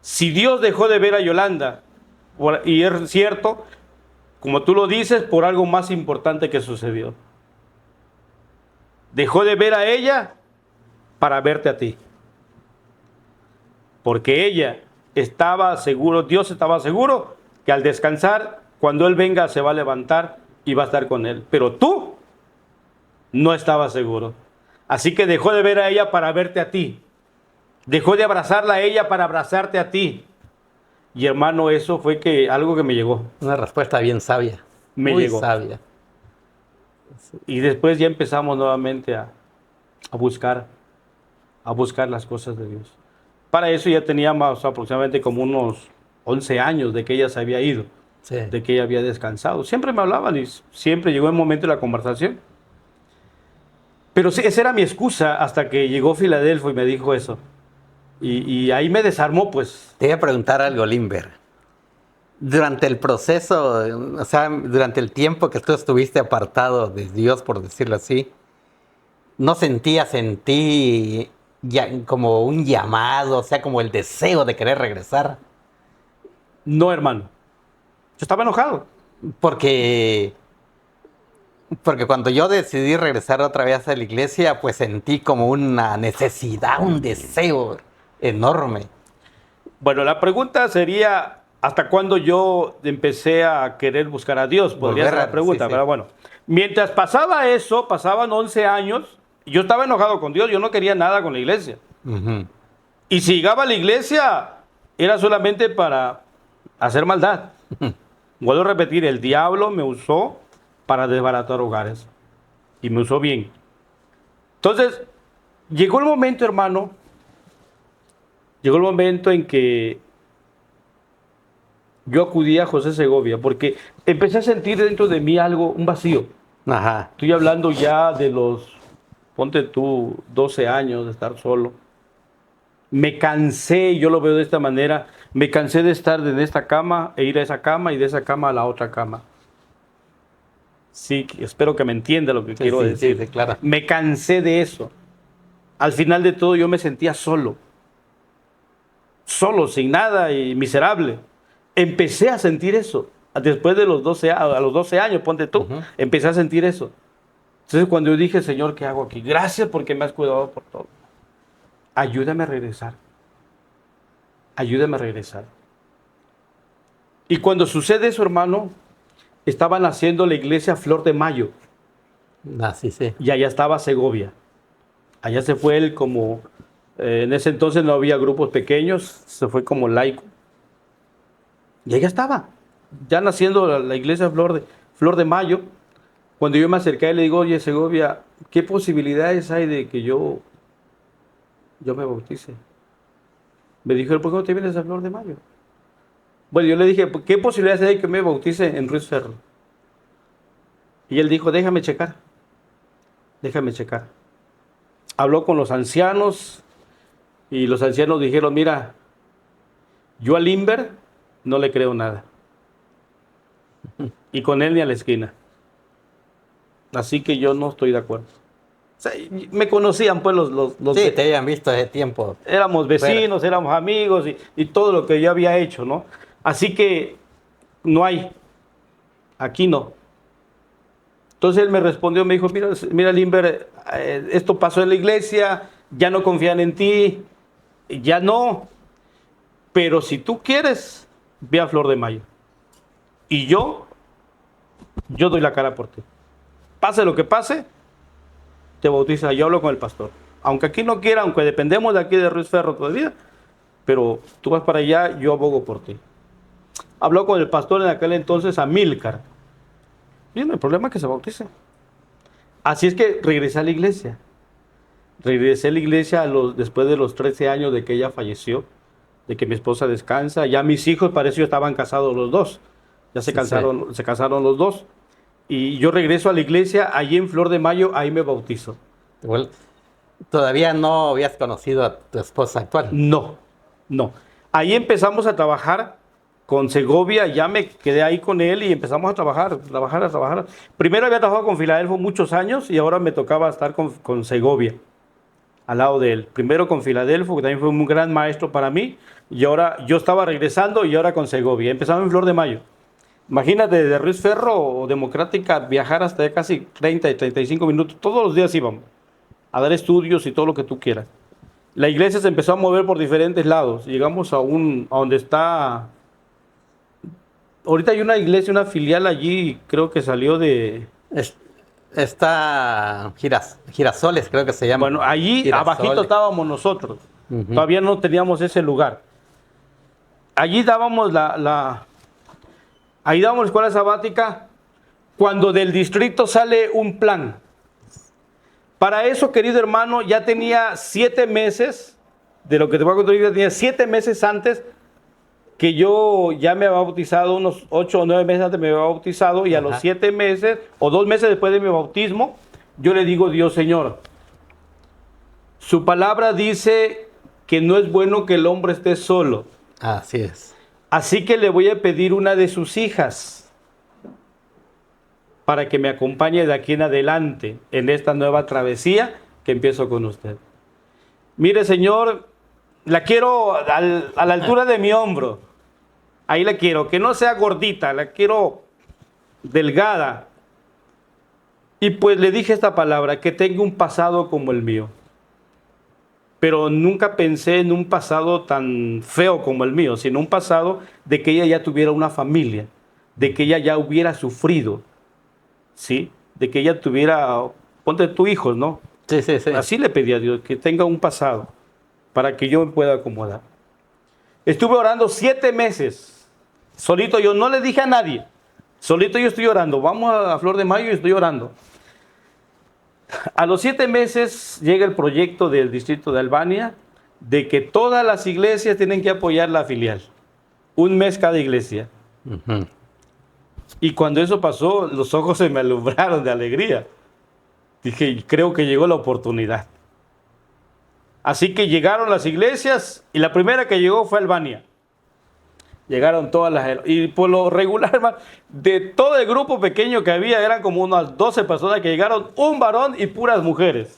Speaker 2: si Dios dejó de ver a Yolanda, y es cierto, como tú lo dices, por algo más importante que sucedió. Dejó de ver a ella para verte a ti. Porque ella estaba seguro, Dios estaba seguro que al descansar, cuando Él venga, se va a levantar y va a estar con Él. Pero tú no estabas seguro. Así que dejó de ver a ella para verte a ti. Dejó de abrazarla a ella para abrazarte a ti. Y hermano, eso fue algo que me llegó.
Speaker 1: Una respuesta bien sabia.
Speaker 2: Me
Speaker 1: muy
Speaker 2: llegó.
Speaker 1: sabia.
Speaker 2: Y después ya empezamos nuevamente a buscar las cosas de Dios. Para eso ya teníamos aproximadamente como unos 11 años de que ella se había ido,
Speaker 1: Sí.
Speaker 2: de que ella había descansado. Siempre me hablaban y siempre llegó el momento de la conversación. Pero sí, esa era mi excusa hasta que llegó Filadelfo y me dijo eso. Y ahí me desarmó, pues.
Speaker 1: Te voy a preguntar algo, Limber. Durante el proceso, o sea, durante el tiempo que tú estuviste apartado de Dios, por decirlo así, ¿no sentías en ti como un llamado, o sea, como el deseo de querer regresar?
Speaker 2: No, hermano. Yo estaba enojado.
Speaker 1: Porque cuando yo decidí regresar otra vez a la iglesia, pues sentí como una necesidad, un deseo enorme.
Speaker 2: Bueno, la pregunta sería, ¿hasta cuándo yo empecé a querer buscar a Dios? Podría ser la pregunta,
Speaker 1: sí, sí.
Speaker 2: pero bueno. Mientras pasaba eso, pasaban 11 años, y yo estaba enojado con Dios, yo no quería nada con la iglesia.
Speaker 1: Ujú.
Speaker 2: Y si llegaba a la iglesia, era solamente para hacer maldad. Vuelvo a repetir, el diablo me usó para desbaratar hogares. Y me usó bien. Entonces, llegó el momento, hermano, llegó el momento en que yo acudí a José Segovia, porque empecé a sentir dentro de mí algo, un vacío.
Speaker 1: Ajá.
Speaker 2: Estoy hablando ya de los ponte tú 12 años de estar solo. Me cansé, yo lo veo de esta manera, me cansé de estar en esta cama e ir a esa cama y de esa cama a la otra cama. Sí, espero que me entienda lo que quiero decir.
Speaker 1: Sí, claro.
Speaker 2: Me cansé de eso. Al final de todo yo me sentía solo. Solo, sin nada y miserable. Empecé a sentir eso. Después de los 12, a los 12 años, ponte tú, empecé a sentir eso. Entonces cuando yo dije, Señor, ¿qué hago aquí? Gracias porque me has cuidado por todo. Ayúdame a regresar. Ayúdame a regresar. Y cuando sucede eso, hermano, estaban haciendo la iglesia Flor de Mayo.
Speaker 1: Ah, sí, sí.
Speaker 2: Y allá estaba Segovia. Allá se fue él como, en ese entonces no había grupos pequeños, se fue como laico. Y allá estaba, ya naciendo la iglesia Flor de Mayo. Cuando yo me acerqué y le digo, oye, Segovia, ¿qué posibilidades hay de que yo me bautice? Me dijo, ¿por qué no te vienes a Flor de Mayo? Bueno, yo le dije, ¿qué posibilidades hay de que me bautice en Ruiz Ferro? Y él dijo, déjame checar. Habló con los ancianos y los ancianos dijeron, mira, yo a Limber no le creo nada. Y con él ni a la esquina. Así que yo no estoy de acuerdo. O sea, me conocían pues los
Speaker 1: Sí, te habían visto hace tiempo.
Speaker 2: éramos vecinos, éramos amigos y todo lo que yo había hecho, ¿no? Así que no hay. Aquí no. Entonces él me respondió, me dijo, mira Limber, esto pasó en la iglesia, ya no confían en ti, ya no. Pero si tú quieres, ve a Flor de Mayo. Y yo doy la cara por ti. Pase lo que pase, te bautiza. Yo hablo con el pastor. Aunque aquí no quiera, aunque dependemos de aquí de Ruiz Ferro todavía, pero tú vas para allá, yo abogo por ti. Habló con el pastor en aquel entonces, Amílcar. Y no hay problema que se bautice. Así es que regresé a la iglesia. Regresé a la iglesia después de los 13 años de que ella falleció, de que mi esposa descansa. Ya mis hijos, parece que estaban casados los dos. Ya se casaron los dos. Y yo regreso a la iglesia, allí en Flor de Mayo, ahí me bautizo.
Speaker 1: Igual, ¿todavía no habías conocido a tu esposa actual?
Speaker 2: No. Ahí empezamos a trabajar con Segovia, ya me quedé ahí con él y empezamos a trabajar. Primero había trabajado con Filadelfo muchos años y ahora me tocaba estar con Segovia, al lado de él. Primero con Filadelfo, que también fue un gran maestro para mí, y ahora yo estaba regresando y ahora con Segovia. Empezamos en Flor de Mayo. Imagínate, de Ruiz Ferro o Democrática, viajar hasta casi 30 y 35 minutos. Todos los días íbamos a dar estudios y todo lo que tú quieras. La iglesia se empezó a mover por diferentes lados. Llegamos a donde está... Ahorita hay una iglesia, una filial allí, creo que salió de...
Speaker 1: Está Girasoles, creo que se llama.
Speaker 2: Bueno, allí
Speaker 1: Girasoles.
Speaker 2: abajito estábamos nosotros. Todavía no teníamos ese lugar. Allí dábamos ahí dábamos la escuela sabática cuando del distrito sale un plan. Para eso, querido hermano, ya tenía 7 meses, de lo que te voy a contar, ya tenía 7 meses antes que yo ya me había bautizado, unos 8 o 9 meses antes me había bautizado, y a los 7 meses, o 2 meses después de mi bautismo, yo le digo, Dios, Señor, su palabra dice que no es bueno que el hombre esté solo.
Speaker 1: Así es.
Speaker 2: Así que le voy a pedir una de sus hijas para que me acompañe de aquí en adelante en esta nueva travesía que empiezo con usted. Mire, Señor, la quiero a la altura de mi hombro. Ahí la quiero, que no sea gordita, la quiero delgada. Y pues le dije esta palabra, que tenga un pasado como el mío. Pero nunca pensé en un pasado tan feo como el mío, sino un pasado de que ella ya tuviera una familia, de que ella ya hubiera sufrido, ¿sí? De que ella tuviera, ponte tu hijos, ¿no?
Speaker 1: Sí.
Speaker 2: Así le pedí a Dios, que tenga un pasado, para que yo me pueda acomodar. Estuve orando 7 meses, solito yo, no le dije a nadie, solito yo estoy orando, vamos a Flor de Mayo y estoy orando. A los 7 meses llega el proyecto del distrito de Albania de que todas las iglesias tienen que apoyar la filial. 1 mes cada iglesia. Y cuando eso pasó, los ojos se me alumbraron de alegría. Dije, creo que llegó la oportunidad. Así que llegaron las iglesias y la primera que llegó fue Albania. Llegaron todas las... Y por lo regular, hermano, de todo el grupo pequeño que había, eran como unas 12 personas que llegaron, un varón y puras mujeres.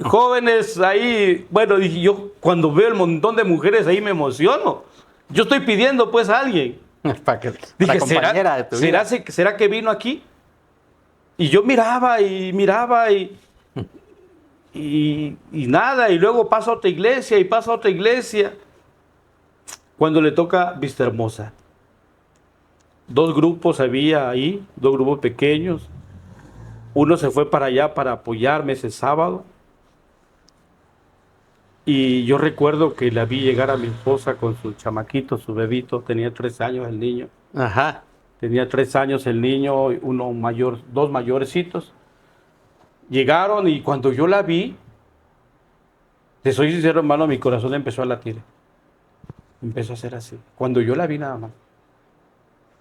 Speaker 2: Jóvenes ahí, bueno, dije yo, cuando veo el montón de mujeres ahí me emociono. Yo estoy pidiendo pues a alguien. Dije,
Speaker 1: compañera de tu vida.
Speaker 2: ¿será que vino aquí? Y yo miraba y nada, y luego pasa a otra iglesia y pasa a otra iglesia. Cuando le toca Vista Hermosa, 2 grupos había ahí, 2 grupos pequeños. Uno se fue para allá para apoyarme ese sábado. Y yo recuerdo que la vi llegar a mi esposa con su chamaquito, su bebito, tenía 3 años el niño.
Speaker 1: Ajá.
Speaker 2: Tenía 3 años el niño, uno mayor, 2 mayorcitos. Llegaron y cuando yo la vi, te soy sincero, hermano, mi corazón empezó a latir. Empezó a hacer así. Cuando yo la vi nada más.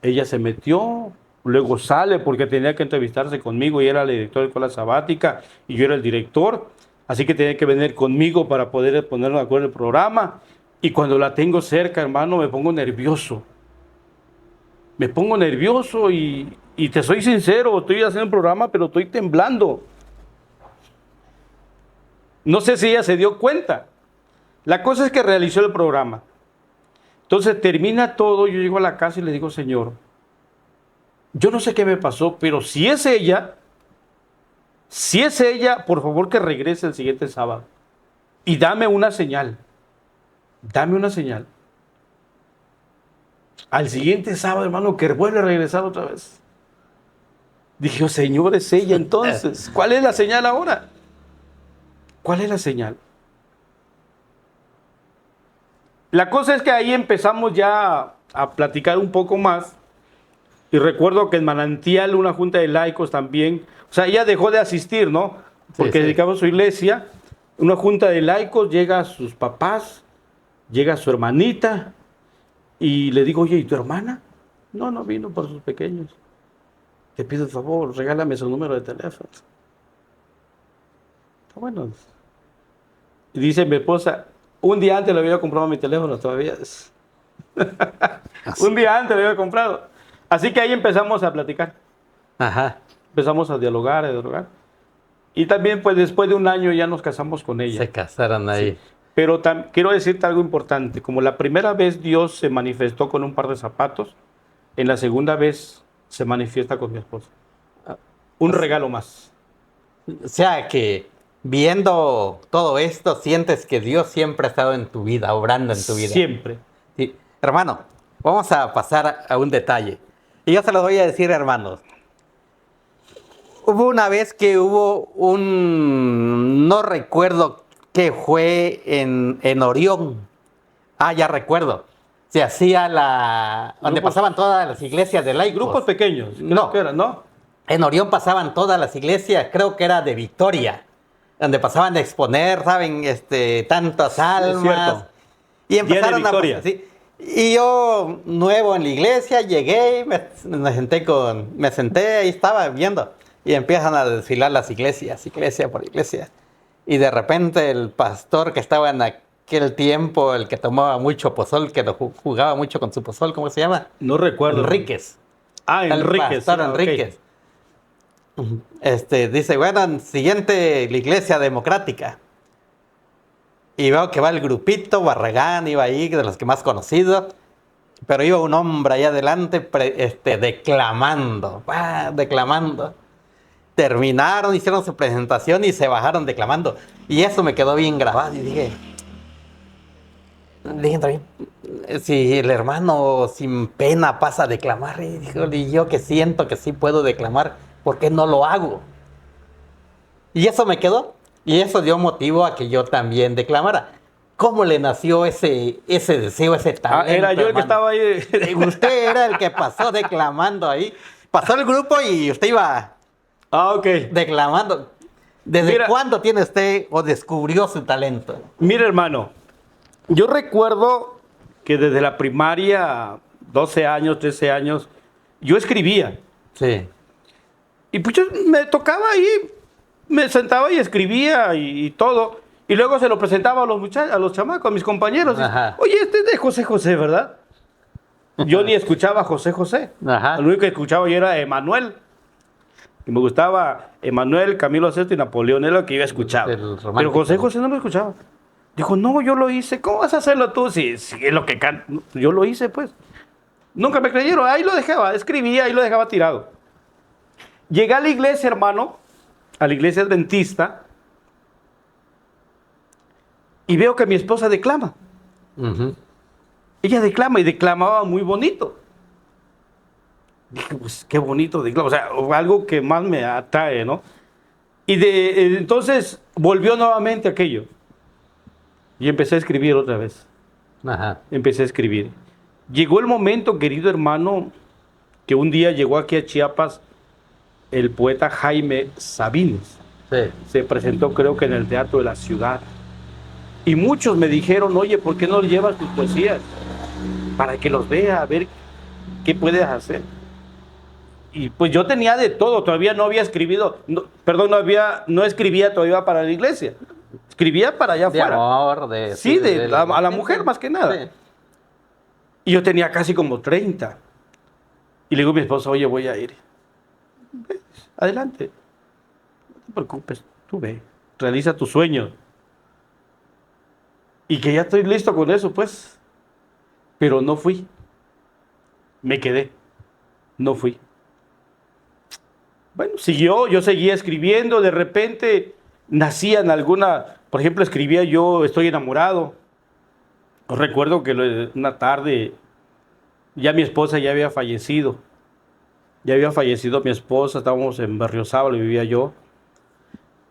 Speaker 2: Ella se metió, luego sale porque tenía que entrevistarse conmigo y era el director de escuela sabática y yo era el director. Así que tenía que venir conmigo para poder ponernos de acuerdo en el programa. Y cuando la tengo cerca, hermano, me pongo nervioso. Me pongo nervioso y te soy sincero, estoy haciendo el programa, pero estoy temblando. No sé si ella se dio cuenta. La cosa es que realizó el programa. Entonces termina todo, yo llego a la casa y le digo, Señor, yo no sé qué me pasó, pero si es ella, por favor que regrese el siguiente sábado. Y dame una señal. Dame una señal. Al siguiente sábado, hermano, que vuelve a regresar otra vez. Dije, oh, Señor, es ella entonces. ¿Cuál es la señal ahora? ¿Cuál es la señal? La cosa es que ahí empezamos ya a platicar un poco más. Y recuerdo que en Manantial, una junta de laicos también, o sea, ella dejó de asistir, ¿no? Porque dedicaba su iglesia. Una junta de laicos, llega a sus papás, llega su hermanita, y le digo, oye, ¿y tu hermana? No, no vino por sus pequeños. Te pido el favor, regálame su número de teléfono. Está bueno. Y dice mi esposa, un día antes le había comprado mi teléfono todavía. Un día antes le había comprado. Así que ahí empezamos a platicar.
Speaker 1: Ajá.
Speaker 2: Empezamos a dialogar, Y también, pues, después de un año ya nos casamos con ella.
Speaker 1: Se casaron ahí.
Speaker 2: Sí. Pero quiero decirte algo importante. Como la primera vez Dios se manifestó con un par de zapatos, en la segunda vez se manifiesta con mi esposa. Un regalo más.
Speaker 1: O sea que viendo todo esto, sientes que Dios siempre ha estado en tu vida, obrando en tu vida.
Speaker 2: Siempre.
Speaker 1: Sí. Hermano, vamos a pasar a un detalle. Y yo se los voy a decir, hermanos. Hubo una vez que hubo no recuerdo qué fue en Orión. Ah, ya recuerdo. Se hacía donde pasaban todas las iglesias de laicos.
Speaker 2: Grupos pequeños.
Speaker 1: No.
Speaker 2: ¿Qué era, no?
Speaker 1: En Orión pasaban todas las iglesias, creo que era de Victoria, donde pasaban a exponer, ¿saben? Tantas almas. Y empezaron a... Sí. Y yo, nuevo en la iglesia, llegué, me senté, ahí estaba viendo. Y empiezan a desfilar las iglesias, iglesia por iglesia. Y de repente el pastor que estaba en aquel tiempo, el que tomaba mucho pozol, que lo jugaba mucho con su pozol, ¿cómo se llama?
Speaker 2: No recuerdo.
Speaker 1: Enríquez.
Speaker 2: Ah, Enríquez.
Speaker 1: El pastor Enríquez. Okay. Dice, bueno, siguiente, la iglesia democrática. Y veo que va el grupito, Barragán iba ahí, de los que más conocido. Pero iba un hombre ahí adelante declamando. Declamando. Terminaron, hicieron su presentación y se bajaron declamando. Y eso me quedó bien grabado. Y dije también, si el hermano sin pena pasa a declamar, y yo que siento que sí puedo declamar, ¿por qué no lo hago? Y eso me quedó. Y eso dio motivo a que yo también declamara. ¿Cómo le nació ese deseo, ese talento?
Speaker 2: Era yo, hermano, el que estaba ahí.
Speaker 1: Usted era el que pasó declamando ahí. Pasó el grupo y usted iba declamando. ¿Desde cuándo tiene usted o descubrió su talento?
Speaker 2: Mira, hermano, yo recuerdo que desde la primaria, 12 años, 13 años, yo escribía.
Speaker 1: Sí.
Speaker 2: Y pues me tocaba ahí me sentaba y escribía y todo. Y luego se lo presentaba a los muchachos, a los chamacos, a mis compañeros.
Speaker 1: Ajá.
Speaker 2: Oye, este es de José José, ¿verdad? Yo ni escuchaba a José José.
Speaker 1: Ajá.
Speaker 2: Lo único que escuchaba yo era Emanuel. Y me gustaba Emanuel, Camilo VI y Napoleón, es lo que yo escuchaba.
Speaker 1: El romántico.
Speaker 2: Pero José José no lo escuchaba. Dijo, no, yo lo hice. ¿Cómo vas a hacerlo tú si es lo que canta? Yo lo hice, pues. Nunca me creyeron. Ahí lo dejaba, escribía, ahí lo dejaba tirado. Llegué a la iglesia, hermano, a la iglesia adventista, y veo que mi esposa declama.
Speaker 1: Ujú.
Speaker 2: Ella declama y declamaba muy bonito. Dije, pues qué bonito declama. O sea, algo que más me atrae, ¿no? Y entonces volvió nuevamente aquello. Y empecé a escribir otra vez.
Speaker 1: Ajá.
Speaker 2: Empecé a escribir. Llegó el momento, querido hermano, que un día llegó aquí a Chiapas el poeta Jaime Sabines.
Speaker 1: Sí.
Speaker 2: Se presentó, creo que en el Teatro de la Ciudad. Y muchos me dijeron, oye, ¿por qué no llevas tus poesías? Para que los vea, a ver qué puedes hacer. Y pues yo tenía de todo, todavía no había escribido, no escribía todavía para la iglesia. Escribía para allá
Speaker 1: De
Speaker 2: afuera.
Speaker 1: amor,
Speaker 2: Sí, a la mujer más que nada.
Speaker 1: Sí.
Speaker 2: Y yo tenía casi como 30. Y le digo a mi esposa, oye, voy a ir. Ve, adelante. No te preocupes, tú ve, realiza tus sueños. Y que ya estoy listo con eso, pues. Pero no fui. Me quedé. No fui. Bueno, yo seguía escribiendo, de repente nacían por ejemplo, escribía yo, estoy enamorado. Recuerdo que una tarde, ya mi esposa ya había fallecido. Ya había fallecido mi esposa, estábamos en Berriozábal y vivía yo.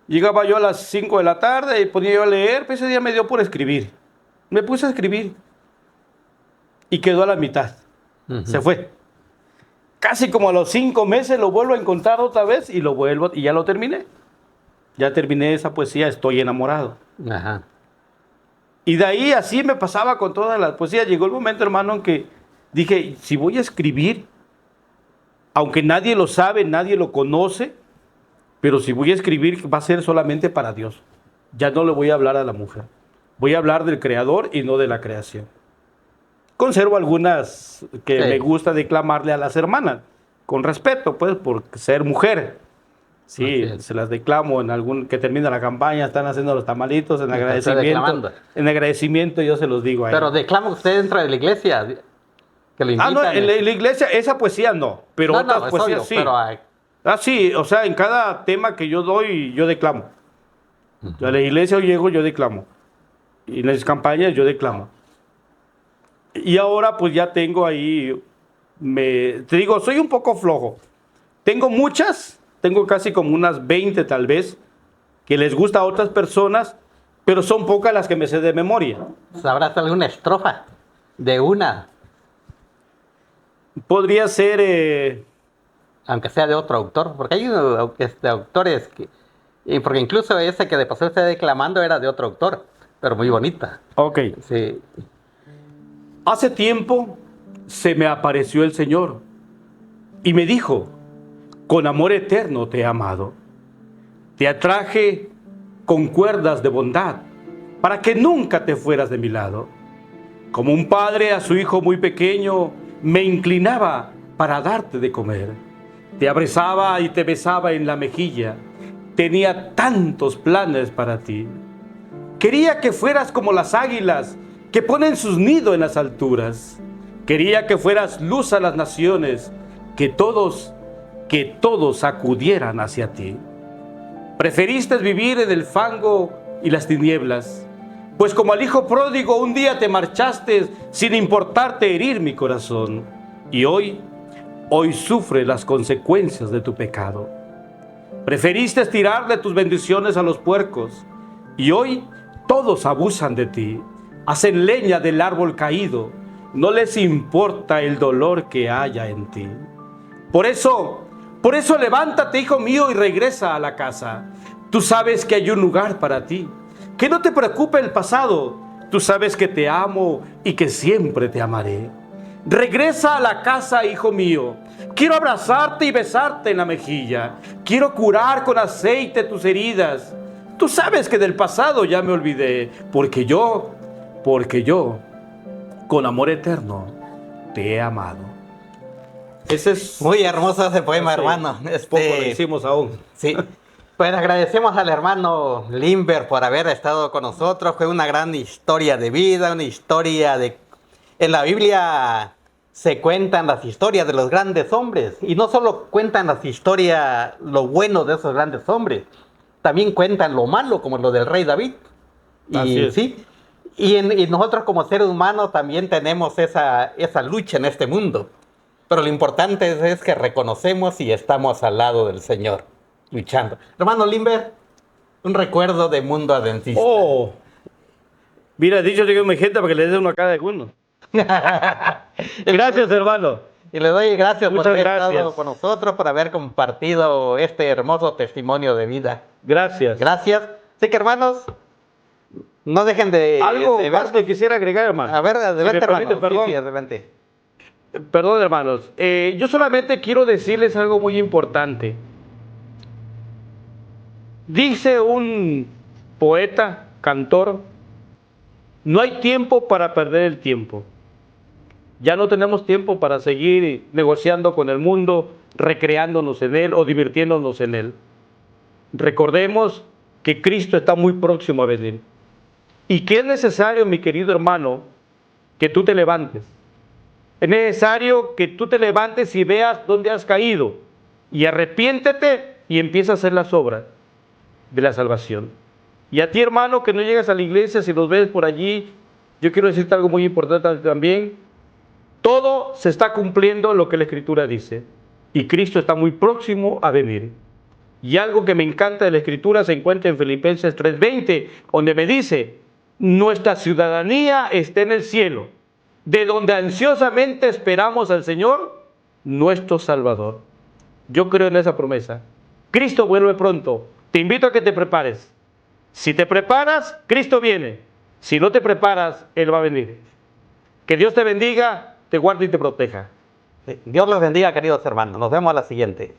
Speaker 2: Llegaba yo a las 5 de la tarde y ponía yo a leer, pues ese día me dio por escribir. Me puse a escribir. Y quedó a la mitad.
Speaker 1: Ujú.
Speaker 2: Se fue. Casi como a los 5 meses lo vuelvo a encontrar otra vez y y ya lo terminé. Ya terminé esa poesía, Estoy enamorado.
Speaker 1: Ajá.
Speaker 2: Y de ahí así me pasaba con todas las poesías. Llegó el momento, hermano, en que dije, si voy a escribir, aunque nadie lo sabe, nadie lo conoce, pero si voy a escribir va a ser solamente para Dios. Ya no le voy a hablar a la mujer. Voy a hablar del Creador y no de la creación. Conservo algunas que
Speaker 1: Sí.
Speaker 2: me gusta declamarle a las hermanas, con respeto, pues, por ser mujer. Sí,
Speaker 1: Así es.
Speaker 2: se las declamo que termina la campaña, están haciendo los tamalitos en
Speaker 1: Está
Speaker 2: agradecimiento.
Speaker 1: declamando.
Speaker 2: En agradecimiento yo se los digo a
Speaker 1: Pero
Speaker 2: ella.
Speaker 1: declama usted dentro de la iglesia, que lo invitan.
Speaker 2: No, en la iglesia esa poesía no, pero
Speaker 1: No,
Speaker 2: otras
Speaker 1: es
Speaker 2: poesías
Speaker 1: obvio,
Speaker 2: sí.
Speaker 1: pero
Speaker 2: Sí, o sea, en cada tema que yo doy, yo declamo. A la iglesia llego, yo declamo. Y en las campañas yo declamo. Y ahora pues ya tengo ahí, te digo, soy un poco flojo. Tengo muchas, tengo casi como unas 20 tal vez, que les gusta a otras personas, pero son pocas las que me sé de memoria.
Speaker 1: ¿sabrás alguna estrofa? De una,
Speaker 2: Podría ser,
Speaker 1: aunque sea de otro autor, porque hay autores que... Y porque incluso ese que de paso está declamando era de otro autor, pero muy bonita.
Speaker 2: ok.
Speaker 1: Sí.
Speaker 2: Hace tiempo se me apareció el Señor y me dijo, con amor eterno te he amado. Te atraje con cuerdas de bondad para que nunca te fueras de mi lado. Como un padre a su hijo muy pequeño, me inclinaba para darte de comer. Te abrazaba y te besaba en la mejilla. Tenía tantos planes para ti. Quería que fueras como las águilas que ponen sus nidos en las alturas. Quería que fueras luz a las naciones, que todos acudieran hacia ti. Preferiste vivir en el fango y las tinieblas, pues como al hijo pródigo un día te marchaste sin importarte herir mi corazón. Y hoy sufre las consecuencias de tu pecado. Preferiste tirarle tus bendiciones a los puercos, y hoy todos abusan de ti. Hacen leña del árbol caído, no les importa el dolor que haya en ti. Por eso levántate, hijo mío, y regresa a la casa. Tú sabes que hay un lugar para ti. Que no te preocupe el pasado. Tú sabes que te amo y que siempre te amaré. Regresa a la casa, hijo mío. Quiero abrazarte y besarte en la mejilla. Quiero curar con aceite tus heridas. Tú sabes que del pasado ya me olvidé, porque yo, con amor eterno, te he amado. Ese es
Speaker 1: Muy hermoso ese poema,
Speaker 2: sí,
Speaker 1: hermano.
Speaker 2: poco le decimos aún.
Speaker 1: Sí. Pues agradecemos al hermano Limber por haber estado con nosotros. Fue una gran historia de vida, una historia de... En la Biblia se cuentan las historias de los grandes hombres. Y no solo cuentan las historias, lo bueno de esos grandes hombres. También cuentan lo malo, como lo del rey David.
Speaker 2: Así es.
Speaker 1: Sí. Y nosotros como seres humanos también tenemos esa lucha en este mundo. Pero lo importante es que reconocemos y estamos al lado del Señor, luchando. Hermano Limber, un recuerdo de Mundo Adventista.
Speaker 2: Oh, mira, dicho que mi gente para que le dé uno a cada uno. Gracias, hermano.
Speaker 1: Y le doy gracias por
Speaker 2: Muchas
Speaker 1: haber
Speaker 2: gracias.
Speaker 1: estado con nosotros, por haber compartido este hermoso testimonio de vida.
Speaker 2: Gracias.
Speaker 1: Gracias. Así que, hermanos, no dejen de...
Speaker 2: Algo
Speaker 1: de
Speaker 2: más que quisiera agregar, hermano.
Speaker 1: A ver,
Speaker 2: Si me
Speaker 1: adelante, hermano.
Speaker 2: permite, perdón.
Speaker 1: Sí, adelante.
Speaker 2: Perdón, hermanos. Yo solamente quiero decirles algo muy importante. Dice un poeta, cantor, no hay tiempo para perder el tiempo. Ya no tenemos tiempo para seguir negociando con el mundo, recreándonos en él o divirtiéndonos en él. Recordemos que Cristo está muy próximo a venir. Y que es necesario, mi querido hermano, que tú te levantes. Es necesario que tú te levantes y veas dónde has caído. Y arrepiéntete y empieza a hacer las obras de la salvación. Y a ti, hermano, que no llegas a la iglesia, si los ves por allí, yo quiero decirte algo muy importante también. Todo se está cumpliendo lo que la Escritura dice. Y Cristo está muy próximo a venir. Y algo que me encanta de la Escritura se encuentra en Filipenses 3:20, donde me dice, nuestra ciudadanía está en el cielo, de donde ansiosamente esperamos al Señor, nuestro Salvador. Yo creo en esa promesa. Cristo vuelve pronto. Te invito a que te prepares. Si te preparas, Cristo viene. Si no te preparas, Él va a venir. Que Dios te bendiga, te guarde y te proteja.
Speaker 1: Dios los bendiga, queridos hermanos. Nos vemos a la siguiente.